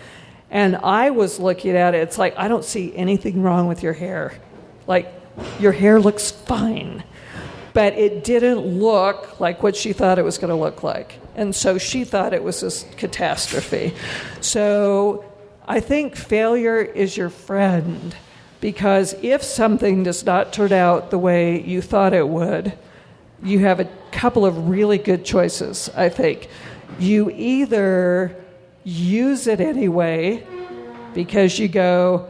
And I was looking at it, it's like, I don't see anything wrong with your hair. Like, your hair looks fine. But it didn't look like what she thought it was going to look like. And so she thought it was this catastrophe. So I think failure is your friend. Because if something does not turn out the way you thought it would, you have a couple of really good choices, I think. You either use it anyway because you go,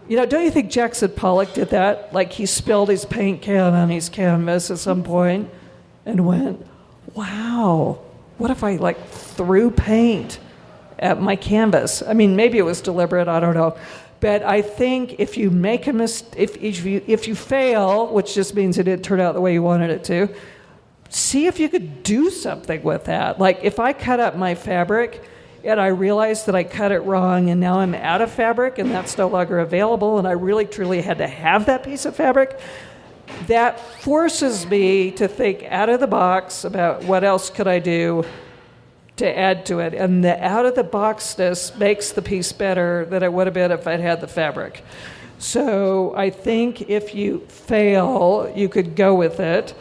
don't you think Jackson Pollock did that? Like, he spilled his paint can on his canvas at some point and went, wow, what if I threw paint at my canvas? I mean, maybe it was deliberate, I don't know. But I think if you make a mistake, if you fail, which just means it didn't turn out the way you wanted it to, see if you could do something with that. Like, if I cut up my fabric and I realized that I cut it wrong and now I'm out of fabric and that's no longer available and I really truly had to have that piece of fabric, that forces me to think out of the box about what else could I do to add to it. And the out-of-the-boxness makes the piece better than it would have been if I'd had the fabric. So I think if you fail, you could go with it.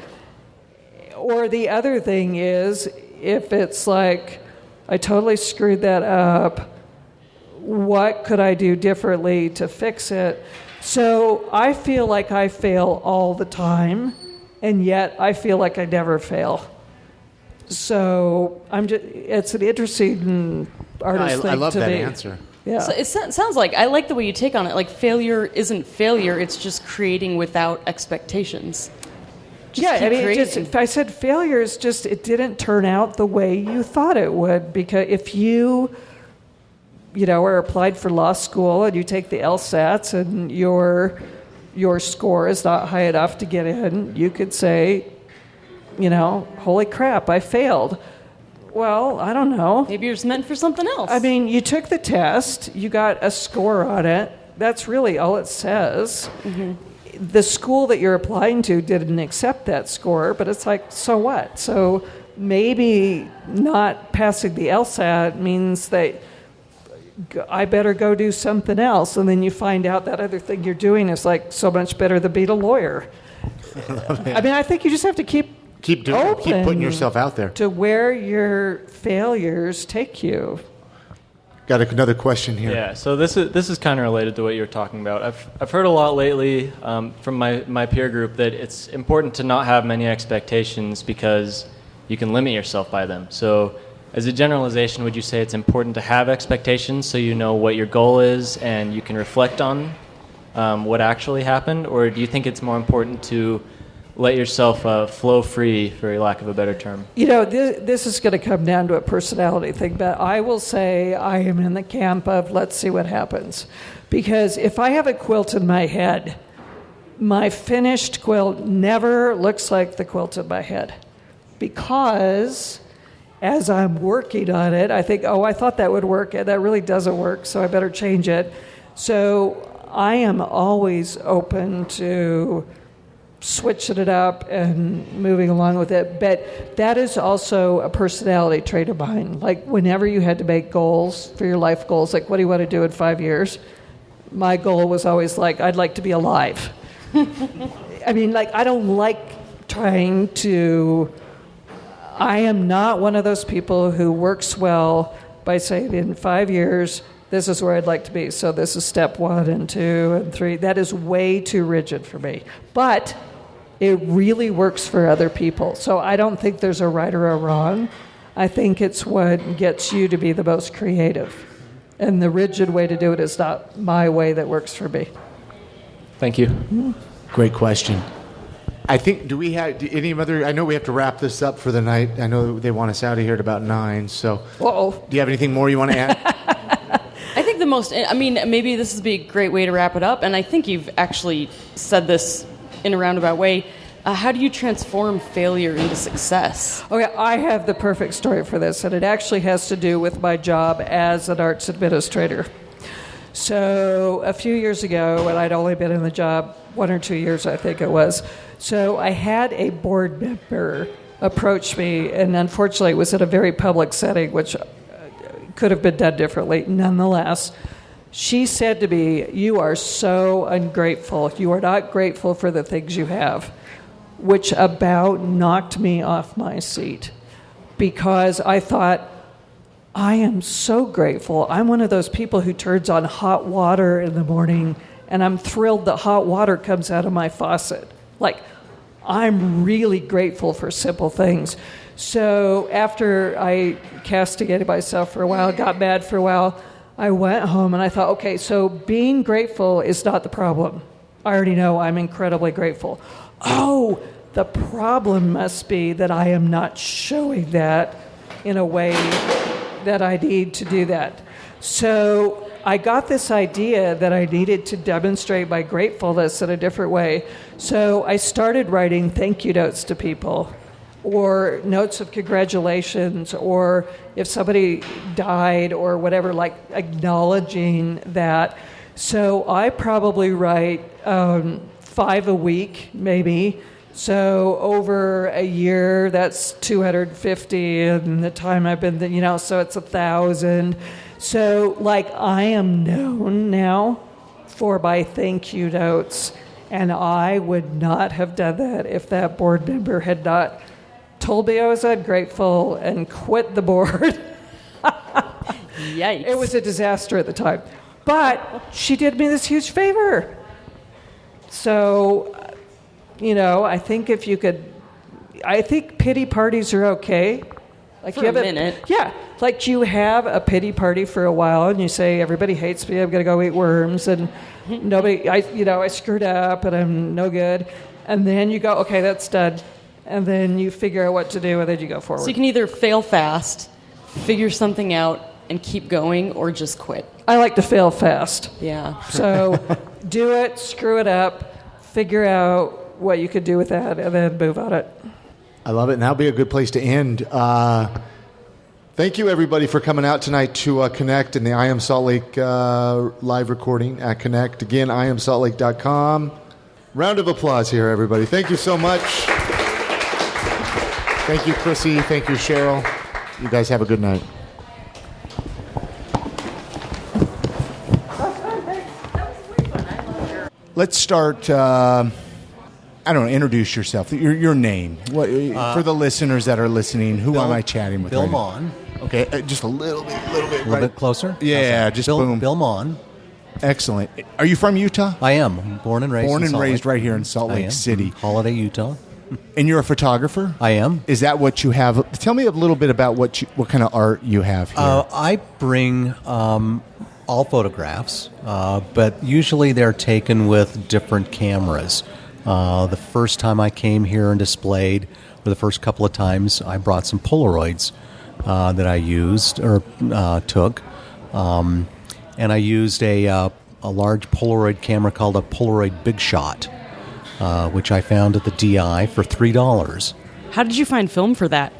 Or the other thing is, if it's like, I totally screwed that up, what could I do differently to fix it? So I feel like I fail all the time, and yet I feel like I never fail. So it's an interesting artist thing to me. I love that answer. Yeah. So it sounds like, I like the way you take on it. Like, failure isn't failure, it's just creating without expectations. If I said failure is just, it didn't turn out the way you thought it would. Because if you are applied for law school and you take the LSATs and your score is not high enough to get in, you could say, holy crap, I failed. Well, I don't know. Maybe you're just meant for something else. I mean, you took the test, you got a score on it. That's really all it says. Mm-hmm. The school that you're applying to didn't accept that score, but it's like, so what? So maybe not passing the LSAT means that I better go do something else. And then you find out that other thing you're doing is like so much better than being a lawyer. I mean, I think you just have to keep doing it. Keep putting yourself out there to where your failures take you. Got another question here. Yeah, so this is kind of related to what you were talking about. I've heard a lot lately from my peer group that it's important to not have many expectations because you can limit yourself by them. So as a generalization, would you say it's important to have expectations so you know what your goal is and you can reflect on what actually happened? Or do you think it's more important to let yourself flow free, for lack of a better term? This is going to come down to a personality thing, but I will say I am in the camp of let's see what happens. Because if I have a quilt in my head, my finished quilt never looks like the quilt in my head. Because as I'm working on it, I think, I thought that would work, and that really doesn't work, so I better change it. So I am always open to switching it up and moving along with it. But that is also a personality trait of mine. Like, whenever you had to make goals for your life goals, like, what do you want to do in 5 years? My goal was always like, I'd like to be alive. I mean, I don't like trying to... I am not one of those people who works well by saying, in 5 years, this is where I'd like to be. So this is step 1 and 2 and 3. That is way too rigid for me. But it really works for other people. So I don't think there's a right or a wrong. I think it's what gets you to be the most creative. And the rigid way to do it is not my way that works for me. Thank you. Great question. I think, do we have any other, I know we have to wrap this up for the night. I know they want us out of here at about 9, so. Uh-oh. Do you have anything more you want to add? I think maybe this would be a great way to wrap it up, and I think you've actually said this in a roundabout way. How do you transform failure into success? Okay, I have the perfect story for this, and it actually has to do with my job as an arts administrator. So a few years ago, and I'd only been in the job 1 or 2 years, I think it was, so I had a board member approach me, and unfortunately it was in a very public setting, which could have been done differently. Nonetheless, she said to me, "You are so ungrateful. You are not grateful for the things you have," which about knocked me off my seat, because I thought, I am so grateful. I'm one of those people who turns on hot water in the morning, and I'm thrilled that hot water comes out of my faucet. Like, I'm really grateful for simple things. So after I castigated myself for a while, got mad for a while, I went home and I thought, okay, so being grateful is not the problem. I already know I'm incredibly grateful. Oh, the problem must be that I am not showing that in a way that I need to do that. So I got this idea that I needed to demonstrate my gratefulness in a different way. So I started writing thank you notes to people, or notes of congratulations, or if somebody died or whatever, like acknowledging that. So I probably write 5 a week, maybe. So over a year, that's 250, and the time I've been, so it's 1,000. So, I am known now for my thank you notes, and I would not have done that if that board member had not told me I was ungrateful and quit the board. Yikes. It was a disaster at the time. But she did me this huge favor. So, I think I think pity parties are okay. For a minute. Yeah. You have a pity party for a while and you say, everybody hates me, I'm going to go eat worms, and I screwed up and I'm no good. And then you go, okay, that's done. And then you figure out what to do, and then you go forward. So you can either fail fast, figure something out, and keep going, or just quit. I like to fail fast. Yeah. So do it, screw it up, figure out what you could do with that, and then move on it. I love it, and that'll be a good place to end. Thank you, everybody, for coming out tonight to Connect in the I Am Salt Lake live recording at Connect. Again, IamSaltLake.com. Round of applause here, everybody. Thank you so much. Thank you, Krissie. Thank you, Sheryl. You guys have a good night. Let's start... I don't know, introduce yourself. Your name. What, for the listeners that are listening, who am I chatting with? Bill Maughan. Okay, just a little bit. A little bit closer? Yeah, just boom. Bill Maughan. Excellent. Are you from Utah? I am. I'm born and raised right here in Salt Lake City. Holiday, Utah. And you're a photographer? I am. Is that what you have? Tell me a little bit about what kind of art you have here. I bring all photographs, but usually they're taken with different cameras. The first time I came here and displayed, or the first couple of times, I brought some Polaroids that I used or took, and I used a large Polaroid camera called a Polaroid Big Shot, which I found at the DI for $3. How did you find film for that?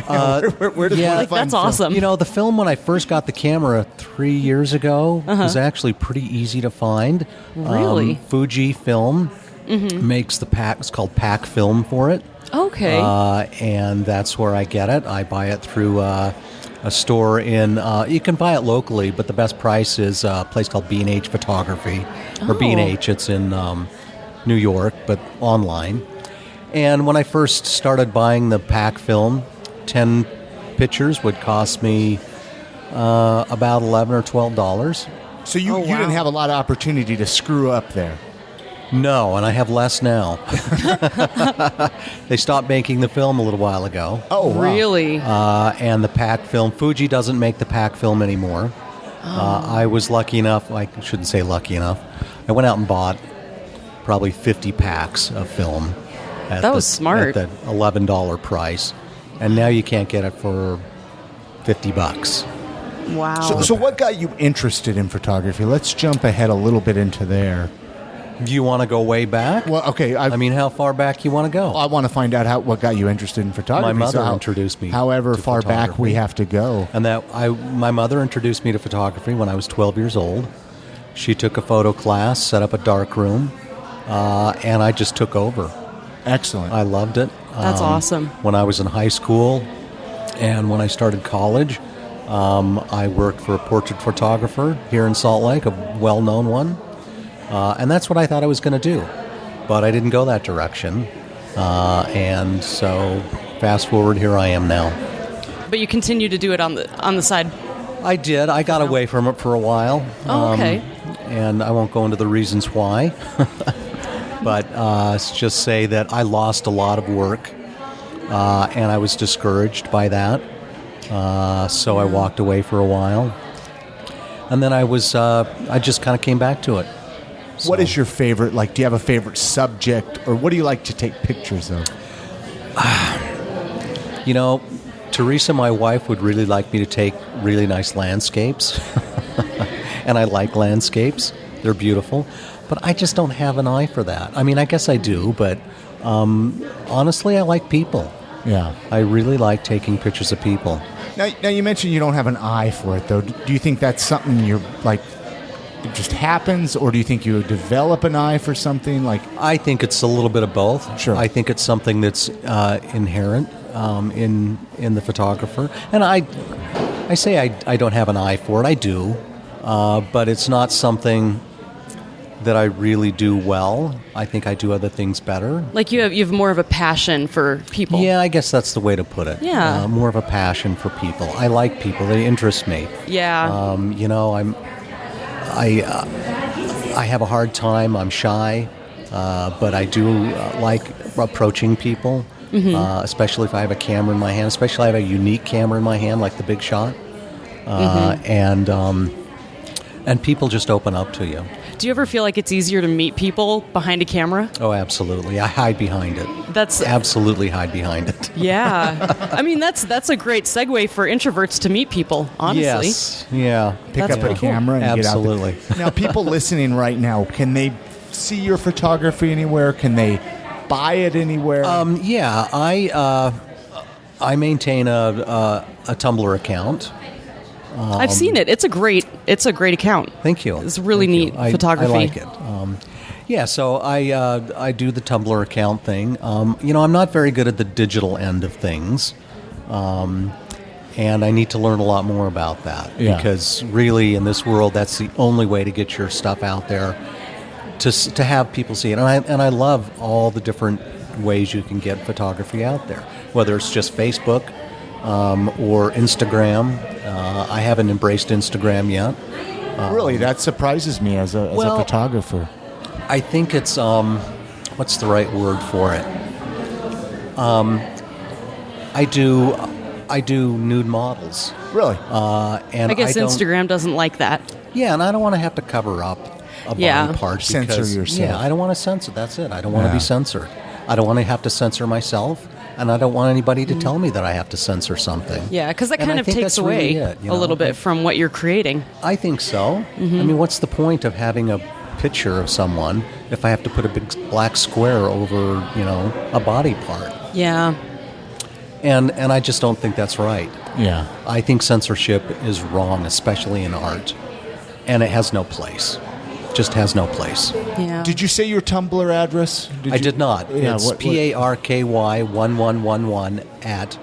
Where did you find that's awesome. The film when I first got the camera 3 years ago was actually pretty easy to find. Really? Fuji Film. Mm-hmm. Makes the pack. It's called pack film for it. Okay. And that's where I get it. I buy it through a store in. You can buy it locally, but the best price is a place called B&H Photography, or B&H. It's in New York, but online. And when I first started buying the pack film, 10 pictures would cost me about $11 or $12. So you didn't have a lot of opportunity to screw up there. No, and I have less now. They stopped making the film a little while ago. Oh, wow. Really? And the pack film, Fuji doesn't make the pack film anymore. I was lucky enough, I shouldn't say lucky enough, I went out and bought probably 50 packs of film. That was smart. At the $11 price. And now you can't get it for $50. Wow. So what got you interested in photography? Let's jump ahead a little bit into there. Do you want to go way back? Well, okay. I mean, how far back you want to go? I want to find out what got you interested in photography. My mother introduced me. However to far back we have to go. And my mother introduced me to photography when I was 12 years old. She took a photo class, set up a dark room, and I just took over. Excellent. I loved it. That's awesome. When I was in high school and when I started college, I worked for a portrait photographer here in Salt Lake, a well-known one. And that's what I thought I was going to do. But I didn't go that direction. And so fast forward, here I am now. But you continue to do it on the side. I did. I got away from it for a while. Oh, okay. And I won't go into the reasons why. But let's just say that I lost a lot of work. And I was discouraged by that. So I walked away for a while. And then I just kind of came back to it. So. What is your favorite, do you have a favorite subject, or what do you like to take pictures of? Teresa, my wife, would really like me to take really nice landscapes. And I like landscapes. They're beautiful. But I just don't have an eye for that. I mean, I guess I do, but honestly, I like people. Yeah. I really like taking pictures of people. Now you mentioned you don't have an eye for it, though. Do you think that's something you're, it just happens, or do you think you develop an eye for something? I think it's a little bit of both. Sure. I think it's something that's inherent in the photographer. And I say I don't have an eye for it. I do. But it's not something that I really do well. I think I do other things better. You have more of a passion for people. Yeah, I guess that's the way to put it. Yeah. More of a passion for people. I like people. They interest me. Yeah. I have a hard time. I'm shy, but I do like approaching people, especially if I have a camera in my hand, especially if I have a unique camera in my hand, like the Big Shot. And people just open up to you. Do you ever feel like it's easier to meet people behind a camera? Oh, absolutely. I hide behind it. Absolutely hide behind it. Yeah. I mean, that's a great segue for introverts to meet people, honestly. Yes. Yeah. Pick up a camera and absolutely. Get out there. Now, people listening right now, can they see your photography anywhere? Can they buy it anywhere? Yeah. I maintain a Tumblr account. I've seen it. It's a great account. Thank you. It's really neat photography. I like it. So I do the Tumblr account thing. I'm not very good at the digital end of things, and I need to learn a lot more about that. Yeah. Because really, in this world, that's the only way to get your stuff out there, to have people see it. And I love all the different ways you can get photography out there, whether it's just Facebook or Instagram. I haven't embraced Instagram yet. Really? That surprises me as a photographer. I think it's, what's the right word for it? I do nude models. Really? And I guess Instagram doesn't like that. Yeah, and I don't want to have to cover up a body part. Censor yourself. Yeah, I don't want to censor. That's it. I don't want to be censored. I don't want to have to censor myself. And I don't want anybody to tell me that I have to censor something. Yeah, because that kind of takes away a little bit from what you're creating. I think so. I mean, what's the point of having a picture of someone if I have to put a big black square over, a body part? Yeah. And I just don't think that's right. Yeah. I think censorship is wrong, especially in art. And it has no place. Just has no place. Yeah. Did you say your Tumblr address? I did not. Yeah, it's PARKY1111 at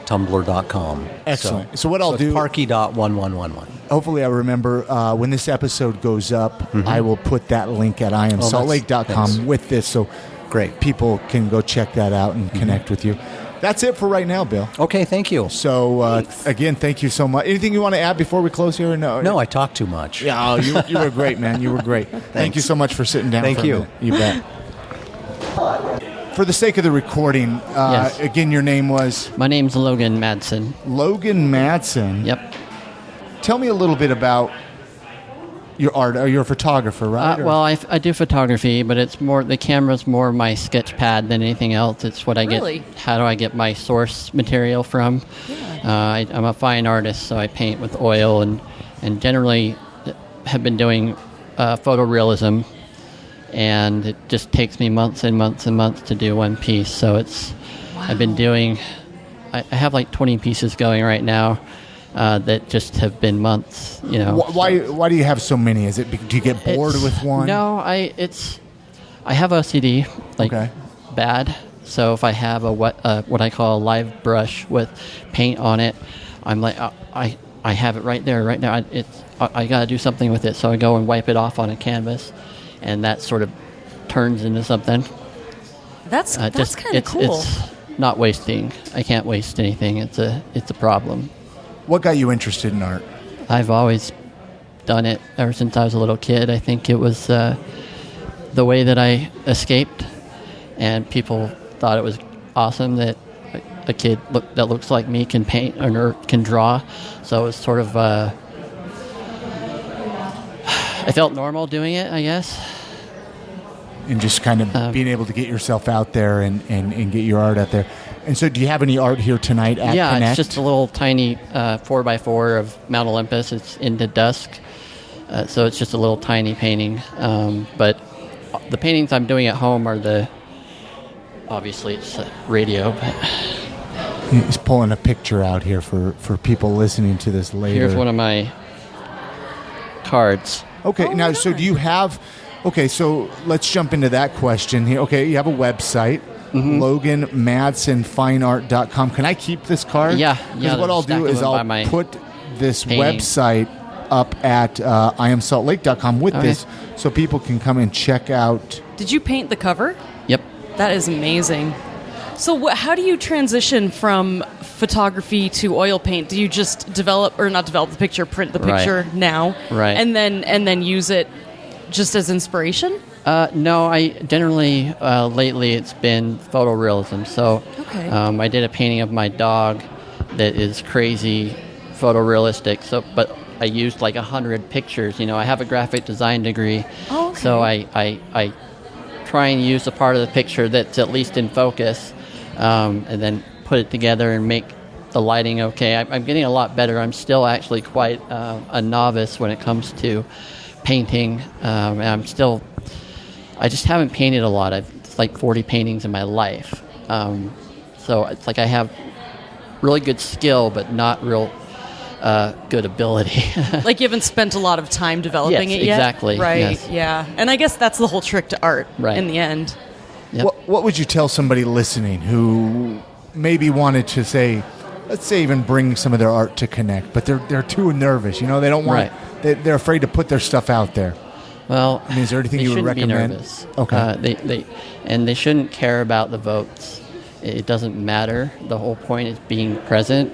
tumblr.com. Excellent. So what I'll do... Parky.1111. Hopefully I remember when this episode goes up, I will put that link at iamsaltlake.com with this, so great. People can go check that out and connect with you. That's it for right now, Bill. Okay, thank you. So, again, thank you so much. Anything you want to add before we close here? Or no? No, I talk too much. Yeah, you were great, man. You were great. Thank you so much for sitting down. Thank you. You bet. For the sake of the recording, Yes. Again, your name was? My name's Logan Madsen. Logan Madsen. Yep. tell me a little bit about your art. You're a photographer, right? Well, I do photography, but it's more the camera's more my sketch pad than anything else. It's what I Really? get. How do I get my source material from? Yeah. I'm a fine artist, so I paint with oil and generally have been doing photorealism, and it just takes me months and months and months to do one piece. So I've been doing. I have like 20 pieces going right now. That just have been months, you know. Why do you have so many? Is it do you get bored with one? No, I have OCD, like bad. So if I have what I call a live brush with paint on it, I'm like I have it right there, right now. I got to do something with it, so I go and wipe it off on a canvas, and that sort of turns into something. That's kind of cool. It's not wasting. I can't waste anything. It's a problem. What got you interested in art? I've always done it ever since I was a little kid. I think it was the way that I escaped, and people thought it was awesome that a kid that looks like me can paint or can draw. So it was sort of, I felt normal doing it, I guess. And just kind of being able to get yourself out there and get your art out there. And so do you have any art here tonight at Connect? It's just a little tiny 4x4 of Mount Olympus. It's into dusk. So it's just a little tiny painting. But the paintings I'm doing at home are obviously it's radio. But he's pulling a picture out here for people listening to this later. Here's one of my cards. Okay, now, so do you have... Okay, so let's jump into that question here. Okay, you have a website, Logan Madsen fineart.com. Can I keep this card? Yeah. Because what I'll do is I'll put this website up at iamsaltlake.com with this so people can come and check out. Did you paint the cover? Yep. That is amazing. So how do you transition from photography to oil paint? Do you just print the picture now, right, and then use it just as inspiration? No, I generally lately it's been photorealism. So I did a painting of my dog that is crazy photorealistic. So, but I used like 100 pictures. You know, I have a graphic design degree, so I try and use a part of the picture that's at least in focus, and then put it together and make the lighting okay. I'm getting a lot better. I'm still actually quite a novice when it comes to painting, and I just haven't painted a lot. It's like 40 paintings in my life, so it's like I have really good skill but not real good ability. Like you haven't spent a lot of time developing it yet? Exactly. Right, yes. yeah. And I guess that's the whole trick to art right. in the end. Yep. What would you tell somebody listening who maybe wanted to say, let's say even bring some of their art to Connect, but they're too nervous, you know, they don't want they're afraid to put their stuff out there. Well, I mean, is there anything you would recommend? Be nervous. Okay. They shouldn't care about the votes. It doesn't matter. The whole point is being present.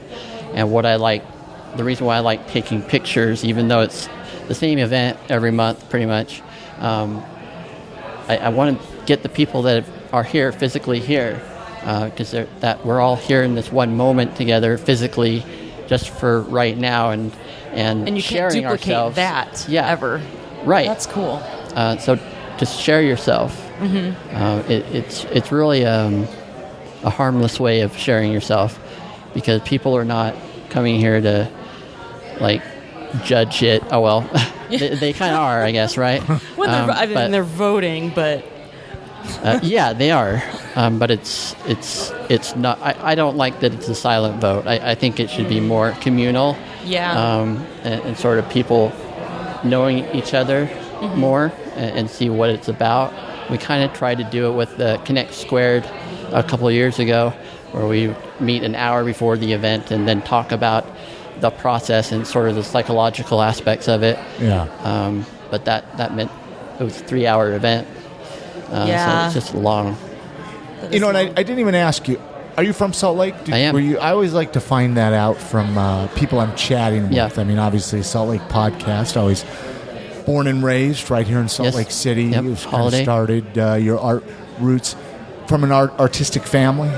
And the reason why I like taking pictures, even though it's the same event every month, pretty much, I want to get the people that are here physically here, because we're all here in this one moment together physically, just for right now, and you can't duplicate that ever. Right. That's cool. So just share yourself. Mm-hmm. It's really a harmless way of sharing yourself, because people are not coming here to like judge it. Oh well, they kind of are, I guess, right? Well, they're voting, but yeah, they are. But it's not. I don't like that it's a silent vote. I think it should be more communal. Yeah. And sort of people knowing each other more and see what it's about. We kind of tried to do it with the Connect Squared a couple of years ago, where we meet an hour before the event and then talk about the process and sort of the psychological aspects of it. Yeah. But that meant it was a 3-hour event. So it's just long. You know, and I didn't even ask you, are you from Salt Lake? I am. I always like to find that out from people I'm chatting with. Yeah. I mean, obviously, Salt Lake podcast, always born and raised right here in Salt Lake City. Yep. You've kind of started your art roots from an artistic family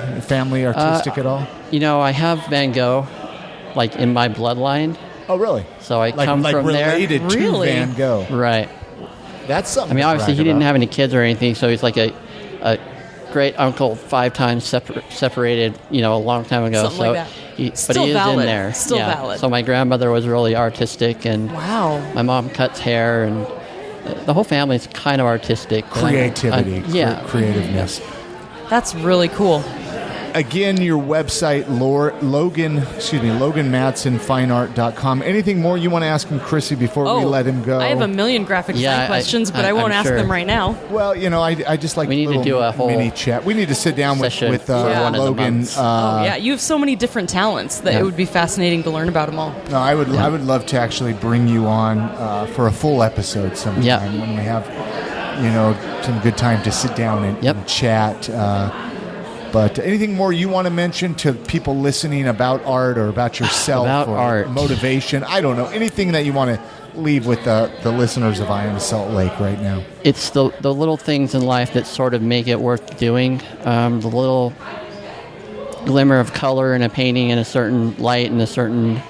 artistic at all? You know, I have Van Gogh, like, in my bloodline. Oh, really? So I come from related there. to Van Gogh. Right. That's something. I mean, obviously he didn't have any kids or anything, so he's like a great uncle 5 times separated, a long time ago. Something so like that. But he is valid. in there. Still valid. So my grandmother was really artistic, and my mom cuts hair, and the whole family's kind of artistic. Creativity, creativeness. That's really cool. Again, your website, Logan Madsen, fineart.com. Anything more you want to ask him, Krissie, before we let him go? I have a million graphic design questions, but I won't ask them right now. Well, I just like we need to do a whole mini chat. We need to sit down with Logan. You have so many different talents that it would be fascinating to learn about them all. No, I would love to actually bring you on for a full episode sometime when we have some good time to sit down and chat. But anything more you want to mention to people listening about art or about yourself or art, motivation? I don't know. Anything that you want to leave with the listeners of I Am Salt Lake right now? It's the little things in life that sort of make it worth doing. The little glimmer of color in a painting in a certain light and a certain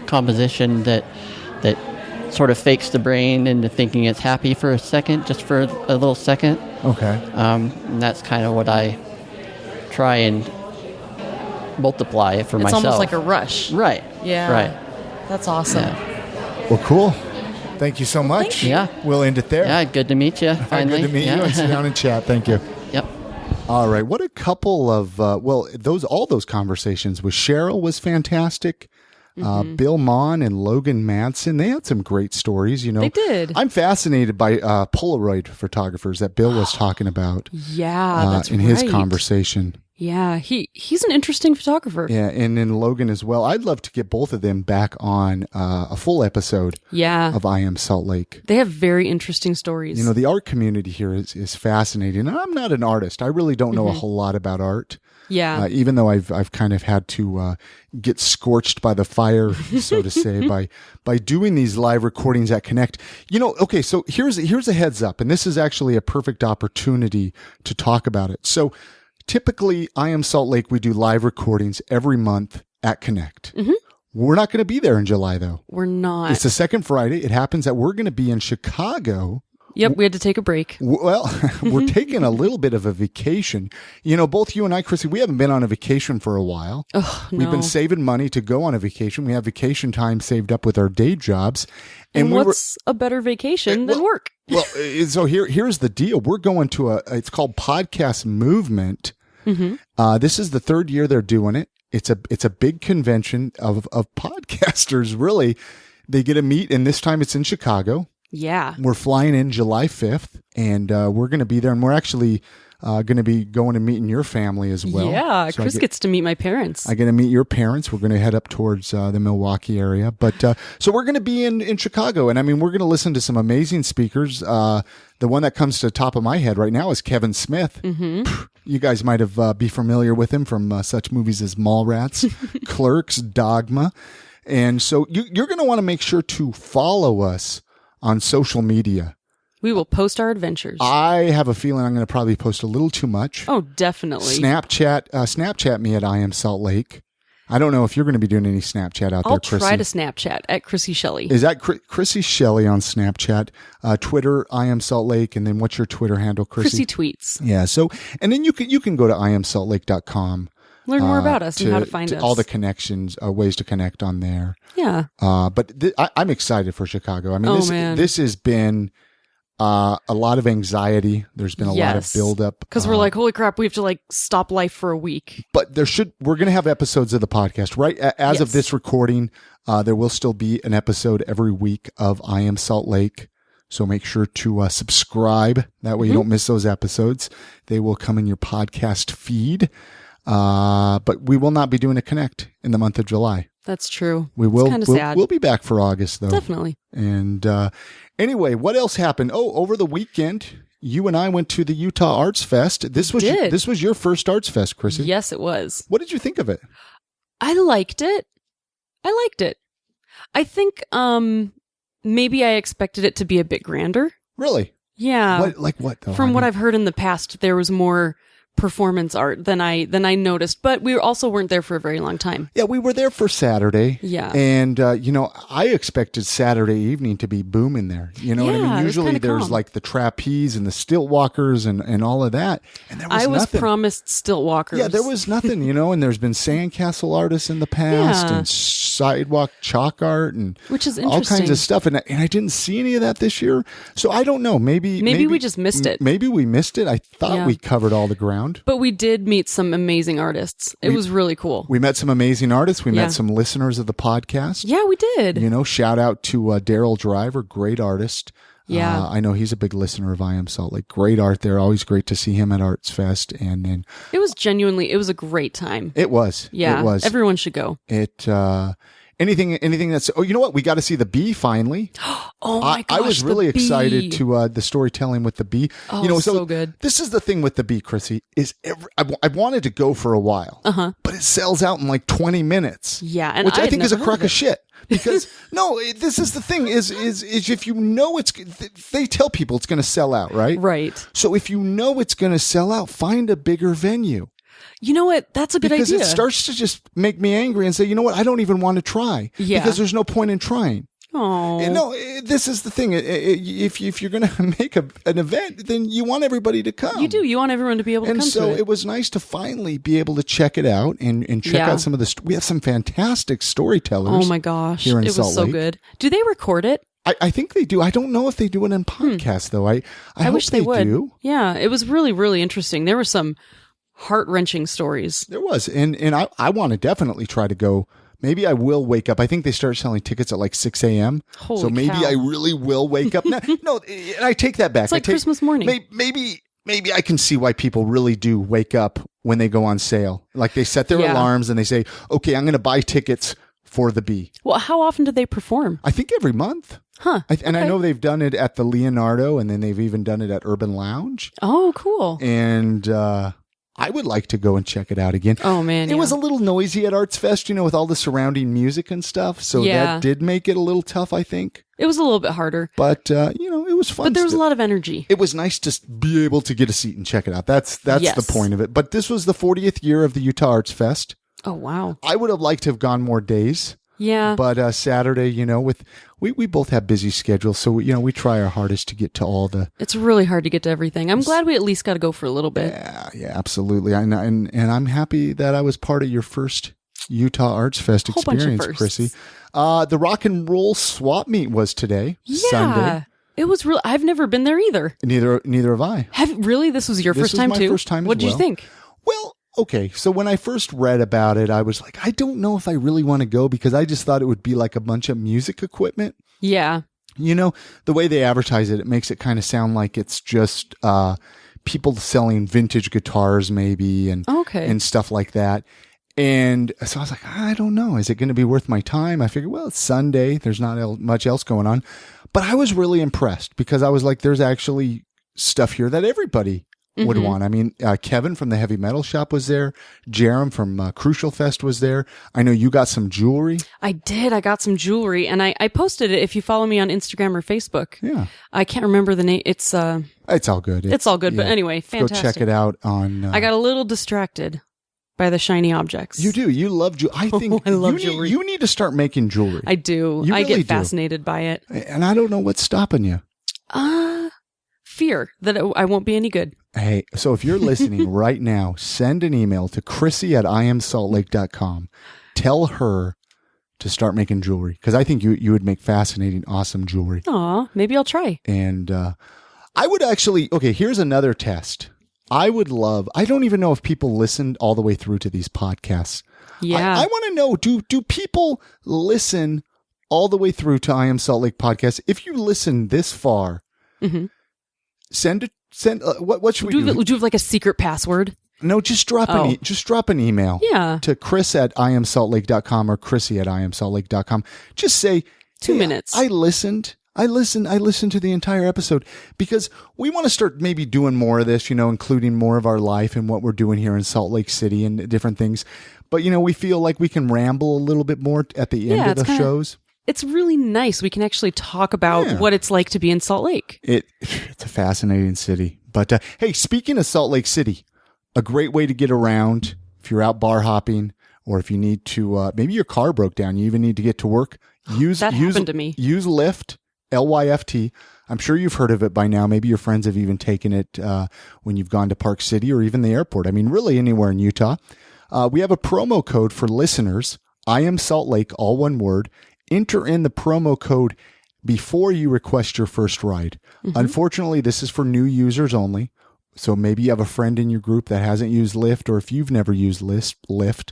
composition that sort of fakes the brain into thinking it's happy for a second, just for a little second. Okay. And that's kind of what I try and multiply for myself. It's almost like a rush. Right. Yeah. Right. That's awesome. Yeah. Well, cool. Thank you so much. Yeah. We'll end it there. Yeah, good to meet you, finally. Good to meet you and sit down and chat. Thank you. Yep. All right. What a couple of, all those conversations with Sheryl was fantastic. Bill Maughan and Logan Madsen, they had some great stories. They did. I'm fascinated by Polaroid photographers that Bill was talking about. Yeah, that's in his conversation. Yeah, he's an interesting photographer. Yeah, and then Logan as well. I'd love to get both of them back on a full episode of I Am Salt Lake. They have very interesting stories. The art community here is fascinating. And I'm not an artist. I really don't know a whole lot about art. Yeah. Even though I've kind of had to get scorched by the fire, so to say, by doing these live recordings at Connect. Okay, so here's a heads up, and this is actually a perfect opportunity to talk about it. So typically, I Am Salt Lake, we do live recordings every month at Connect. Mm-hmm. We're not going to be there in July, though. We're not. It's the second Friday. It happens that we're going to be in Chicago. Yep, we had to take a break. Well, we're taking a little bit of a vacation. Both you and I, Krissie, we haven't been on a vacation for a while. Oh, no. We've been saving money to go on a vacation. We have vacation time saved up with our day jobs. And what's a better vacation than work? Well, so here's the deal. We're going to it's called Podcast Movement. Mm-hmm. This is the third year they're doing it. It's a big convention of podcasters, really. They get to meet, and this time it's in Chicago. Yeah. We're flying in July 5th, and we're going to be there, and we're actually going to be going and meeting your family as well. Yeah, so Chris gets to meet my parents. I get to meet your parents. We're going to head up towards the Milwaukee area. But so we're going to be in Chicago, and I mean, we're going to listen to some amazing speakers. The one that comes to the top of my head right now is Kevin Smith. Mm-hmm. You guys might have be familiar with him from such movies as Mallrats, Clerks, Dogma. And so you're going to want to make sure to follow us on social media. We will post our adventures. I have a feeling I'm going to probably post a little too much. Oh, definitely. Snapchat me at I Am Salt Lake. I don't know if you're going to be doing any Snapchat out there, Krissie. I'll try to Snapchat at Krissie Shelley. Is that Krissie Shelley on Snapchat? Twitter, I Am Salt Lake. And then what's your Twitter handle, Krissie? Krissie Tweets. Yeah. So, and then you can go to iamsaltlake.com. Learn more about us and how to find us. All the connections, ways to connect on there. Yeah. But I'm excited for Chicago. I mean, this has been a lot of anxiety. There's been a lot of buildup. Because we're like, holy crap, we have to stop life for a week. But we're going to have episodes of the podcast, right? As of this recording, there will still be an episode every week of I Am Salt Lake. So make sure to subscribe. That way you don't miss those episodes. They will come in your podcast feed. But we will not be doing a Connect in the month of July. That's true. We will. It's kind of sad. We'll be back for August, though. Definitely. And anyway, what else happened? Oh, over the weekend, you and I went to the Utah Arts Fest. This was your first Arts Fest, Krissie. Yes, it was. What did you think of it? I liked it. I think maybe I expected it to be a bit grander. Really? Yeah. What though? From what I've heard in the past, there was more performance art than I noticed, but we also weren't there for a very long time. Yeah, we were there for Saturday. Yeah. And, I expected Saturday evening to be booming there. You know what I Yeah, it mean? was Usually kinda there's calm. like the trapeze and the stilt walkers and all of that. And there was I was nothing. promised stilt walkers. Yeah, there was nothing, and there's been sandcastle artists in the past Yeah. and sidewalk chalk art and Which is all kinds interesting. of stuff. And I didn't see any of that this year. So I don't know. Maybe we just missed it. Maybe we missed it. I thought Yeah. we covered all the ground. But we did meet some amazing artists. It was really cool. We met some amazing artists. We Yeah. met some listeners of the podcast. Yeah, we did. Shout out to Daryl Driver, great artist. Yeah. I know he's a big listener of I Am Salt Lake. Great art there. Always great to see him at Arts Fest. And then It was a great time. it was. Yeah. It was. Everyone should go. Anything that's, you know what? We got to see the bee finally. Oh my gosh, I was really the excited bee. to the storytelling with the bee. Oh, so good. This is the thing with the bee, Krissie, is I wanted to go for a while, but it sells out in like 20 minutes. Yeah, and which I had think is a never crock heard of shit. Because this is the thing is if you know they tell people it's going to sell out, right? Right. So if you know it's going to sell out, find a bigger venue. You know what? That's a good Because idea. it starts to just make me angry and say, you know what? I don't even want to try. Yeah. Because there's no point in trying. Oh. No, this is the thing. If you're going to make an event, then you want everybody to come. You do. You want everyone to be able to And come so to it. it was nice to finally be able to check it out and check Yeah. out some of the. We have some fantastic storytellers. Oh my gosh. Here in It was Salt so Lake. good. Do they record it? I think they do. I don't know if they do it in podcasts though. I hope wish they would. do. Yeah. It was really, really interesting. There were some heart-wrenching stories. There was, and I want to definitely try to go. Maybe I will wake up. I think they start selling tickets at like 6 a.m. Holy so maybe cow. I really will wake up. No, and I take that back. It's like Christmas morning. Maybe I can see why people really do wake up when they go on sale. Like they set their Yeah. alarms and they say, okay, I'm going to buy tickets for the bee. Well, how often do they perform? I think every month. Huh. And I okay. know they've done it at the Leonardo, and then they've even done it at Urban Lounge. Oh, cool. And I would like to go and check it out again. Oh, man. It was a little noisy at Arts Fest, with all the surrounding music and stuff. So Yeah. that did make it a little tough, I think. It was a little bit harder. But, it was fun. But there was a lot of energy. It was nice to be able to get a seat and check it out. That's Yes. the point of it. But this was the 40th year of the Utah Arts Fest. Oh, wow. I would have liked to have gone more days. Yeah. But Saturday, we both have busy schedules. So, we try our hardest to get to all the. It's really hard to get to everything. I'm glad we at least got to go for a little bit. Yeah, absolutely. And I'm happy that I was part of your first Utah Arts Fest Whole bunch of experience, firsts. Krissie. The rock and roll swap meet was today, Yeah. Sunday. It was real. I've never been there either. Neither have I. Really? This was your This first was time my too? first time as What did you well. think? Well, okay. So when I first read about it, I was like, I don't know if I really want to go because I just thought it would be like a bunch of music equipment. Yeah. The way they advertise it, it makes it kind of sound like it's just people selling vintage guitars maybe and stuff like that. And so I was like, I don't know. Is it going to be worth my time? I figured, well, it's Sunday. There's not much else going on. But I was really impressed because I was like, there's actually stuff here that everybody would want. I mean, Kevin from the Heavy Metal Shop was there. Jerem from Crucial Fest was there. I know you got some jewelry. I did. I got some jewelry and I posted it if you follow me on Instagram or Facebook. Yeah. I can't remember the name. It's all good. It's all good. But anyway, fantastic. Go check it out on. I got a little distracted by the shiny objects. You do. You love jewelry. I think I love jewelry. You need to start making jewelry. I do. You I really get fascinated by it. And I don't know what's stopping you. Fear that I won't be any good. Hey, so if you're listening right now, send an email to Krissie at iamsaltlake.com. Tell her to start making jewelry because I think you would make fascinating, awesome jewelry. Aw, maybe I'll try. And I would actually, okay, here's another test. I don't even know if people listened all the way through to these podcasts. Yeah. I want to know, do people listen all the way through to I Am Salt Lake podcast? If you listen this far, send what should we do? Do you have like a secret password? No, just drop an email. Yeah. To Chris at iamsaltlake.com or Krissie at iamsaltlake.com. Just say 2 minutes. I listened to the entire episode because we want to start maybe doing more of this, including more of our life and what we're doing here in Salt Lake City and different things. But, we feel like we can ramble a little bit more at the end of the shows. It's really nice. We can actually talk about what it's like to be in Salt Lake. It's a fascinating city. But, hey, speaking of Salt Lake City, a great way to get around if you're out bar hopping, or if you need to, maybe your car broke down, you even need to get to work. Happened to me. Use Lyft, Lyft. I'm sure you've heard of it by now. Maybe your friends have even taken it when you've gone to Park City or even the airport. I mean, really anywhere in Utah. We have a promo code for listeners. I am Salt Lake, all one word. Enter in the promo code before you request your first ride. Unfortunately, this is for new users only. So maybe you have a friend in your group that hasn't used Lyft, or if you've never used Lyft,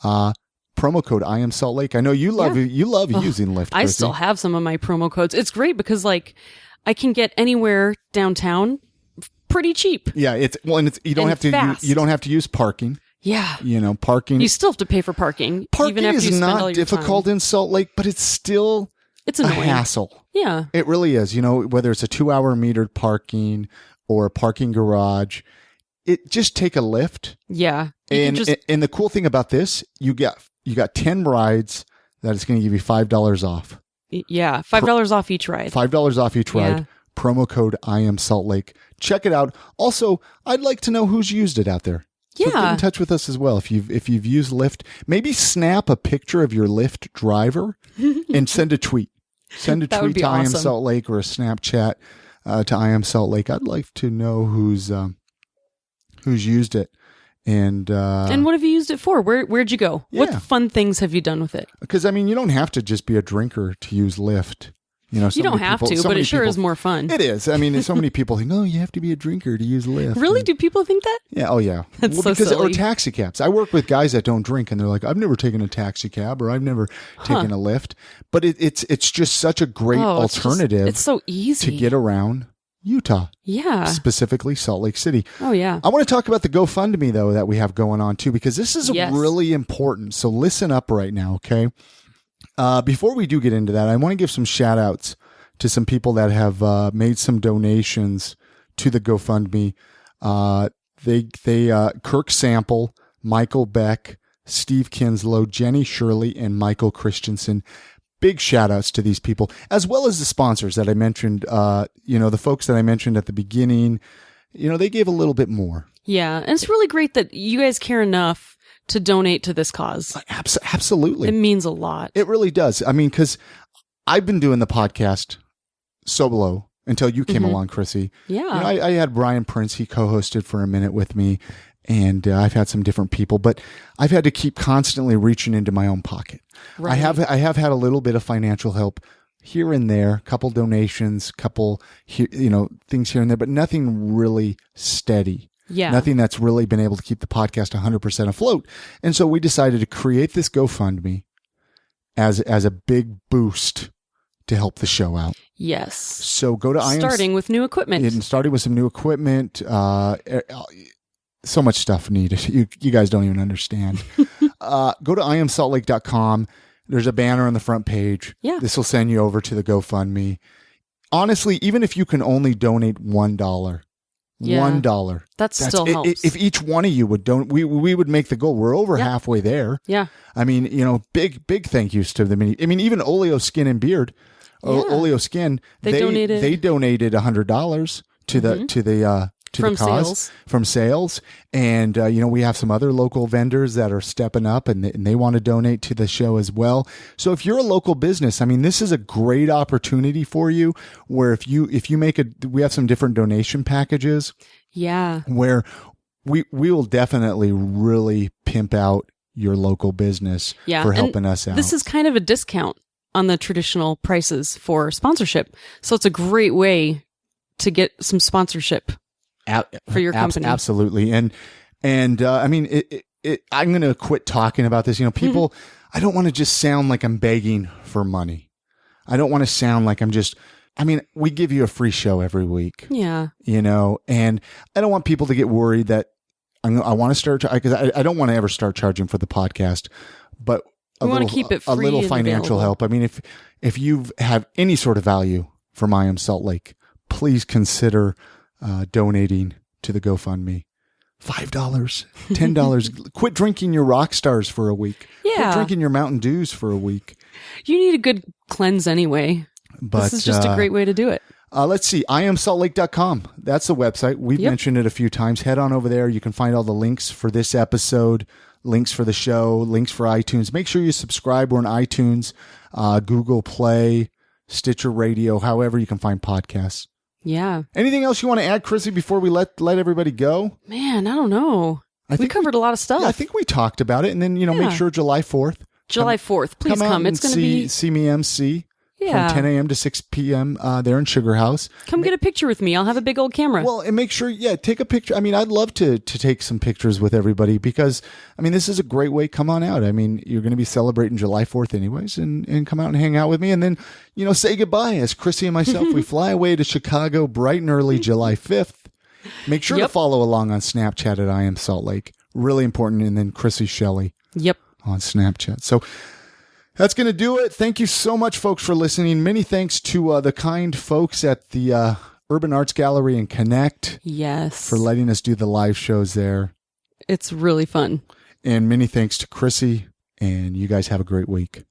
promo code I am Salt Lake. I know you love using Lyft. I Krissie. still have some of my promo codes. It's great because like I can get anywhere downtown pretty cheap. Yeah, you don't have to use parking. Yeah. Parking. You still have to pay for parking. Parking even after you is spend all not your difficult time. in Salt Lake, but it's a annoying. hassle. Yeah. It really is. Whether it's a 2-hour metered parking or a parking garage, just take a Lyft. Yeah. And the cool thing about this, you got 10 rides that is going to give you $5 off. Yeah. $5 off each ride. $5 off each ride. Yeah. Promo code I am Salt Lake. Check it out. Also, I'd like to know who's used it out there. So Yeah. get in touch with us as well. If you've used Lyft, maybe snap a picture of your Lyft driver and send a tweet. Send a That would tweet be to I am awesome. Salt Lake, or a Snapchat to I am Salt Lake. I'd like to know who's used it. And what have you used it for? Where'd you go? Yeah. What fun things have you done with it? because you don't have to just be a drinker to use Lyft. You don't have to, but it sure is more fun. It is. So many people think, oh, you have to be a drinker to use Lyft. Really? Do people think that? Yeah. Oh, yeah. That's so silly. Or taxi cabs. I work with guys that don't drink, and they're like, I've never taken a taxi cab, or I've never taken a Lyft. But it's just such a great alternative. It's so easy to get around Utah. Yeah. Specifically Salt Lake City. Oh, yeah. I want to talk about the GoFundMe, though, that we have going on, too, because this is Yes. really important. So listen up right now, okay? Before we do get into that, I want to give some shout outs to some people that have made some donations to the GoFundMe. Kirk Sample, Michael Beck, Steve Kinslow, Jenny Shirley, and Michael Christensen. Big shout outs to these people, as well as the sponsors that I mentioned. The folks that I mentioned at the beginning, they gave a little bit more. Yeah. And it's really great that you guys care enough to donate to this cause. Absolutely. It means a lot. It really does. Because I've been doing the podcast solo until you came along, Krissie. Yeah. I had Brian Prince. He co-hosted for a minute with me, and I've had some different people, but I've had to keep constantly reaching into my own pocket. Right. I have had a little bit of financial help here and there, couple donations, couple things here and there, but nothing really steady. Yeah. Nothing that's really been able to keep the podcast 100% afloat. And so we decided to create this GoFundMe as a big boost to help the show out. Yes. So go to starting with new equipment. And starting with some new equipment. So much stuff needed. You guys don't even understand. Go to iamsaltlake.com. There's a banner on the front page. Yeah. This will send you over to the GoFundMe. Honestly, even if you can only donate $1, $1. That still helps. If each one of you would donate, we would make the goal. We're over halfway there. Yeah. Big thank yous to them. Even Oleo Skin and Beard, Oleo Skin, they donated $100 to the From cause sales. from sales. And, we have some other local vendors that are stepping up and they want to donate to the show as well. So if you're a local business, this is a great opportunity for you where if you make we have some different donation packages. Yeah. Where we will definitely really pimp out your local business for helping us out. This is kind of a discount on the traditional prices for sponsorship. So it's a great way to get some sponsorship for your company. Absolutely. And I'm going to quit talking about this. People, I don't want to just sound like I'm begging for money. I don't want to sound like we give you a free show every week. Yeah. And I don't want people to get worried that I want to start, because I don't want to ever start charging for the podcast, but we want to keep it free, a little financial help. If you have any sort of value from I Am Salt Lake, please consider donating to the GoFundMe. $5, $10. Quit drinking your rock stars for a week. Yeah. Quit drinking your Mountain Dews for a week. You need a good cleanse anyway. But this is just a great way to do it. Let's see, iamsaltlake.com. That's the website. We've mentioned it a few times. Head on over there. You can find all the links for this episode, links for the show, links for iTunes. Make sure you subscribe. We're on iTunes, Google Play, Stitcher Radio, however you can find podcasts. Yeah. Anything else you want to add, Krissie, before we let everybody go? Man, I don't know. We covered a lot of stuff. Yeah, I think we talked about it. And then, make sure July 4th. July 4th. Please come. It's going to be... See me MC. From 10 a.m. to 6 p.m. There in Sugar House. Come get a picture with me. I'll have a big old camera. Well, and make sure, take a picture. I mean, I'd love to take some pictures with everybody because, this is a great way. Come on out. You're going to be celebrating July 4th anyways, and come out and hang out with me. And then, say goodbye as Krissie and myself. We fly away to Chicago bright and early July 5th. Make sure to follow along on Snapchat at I Am Salt Lake. Really important. And then Krissie Shelley. Yep. On Snapchat. So, that's going to do it. Thank you so much, folks, for listening. Many thanks to the kind folks at the Urban Arts Gallery and Connect. Yes. For letting us do the live shows there. It's really fun. And many thanks to Krissie. And you guys have a great week.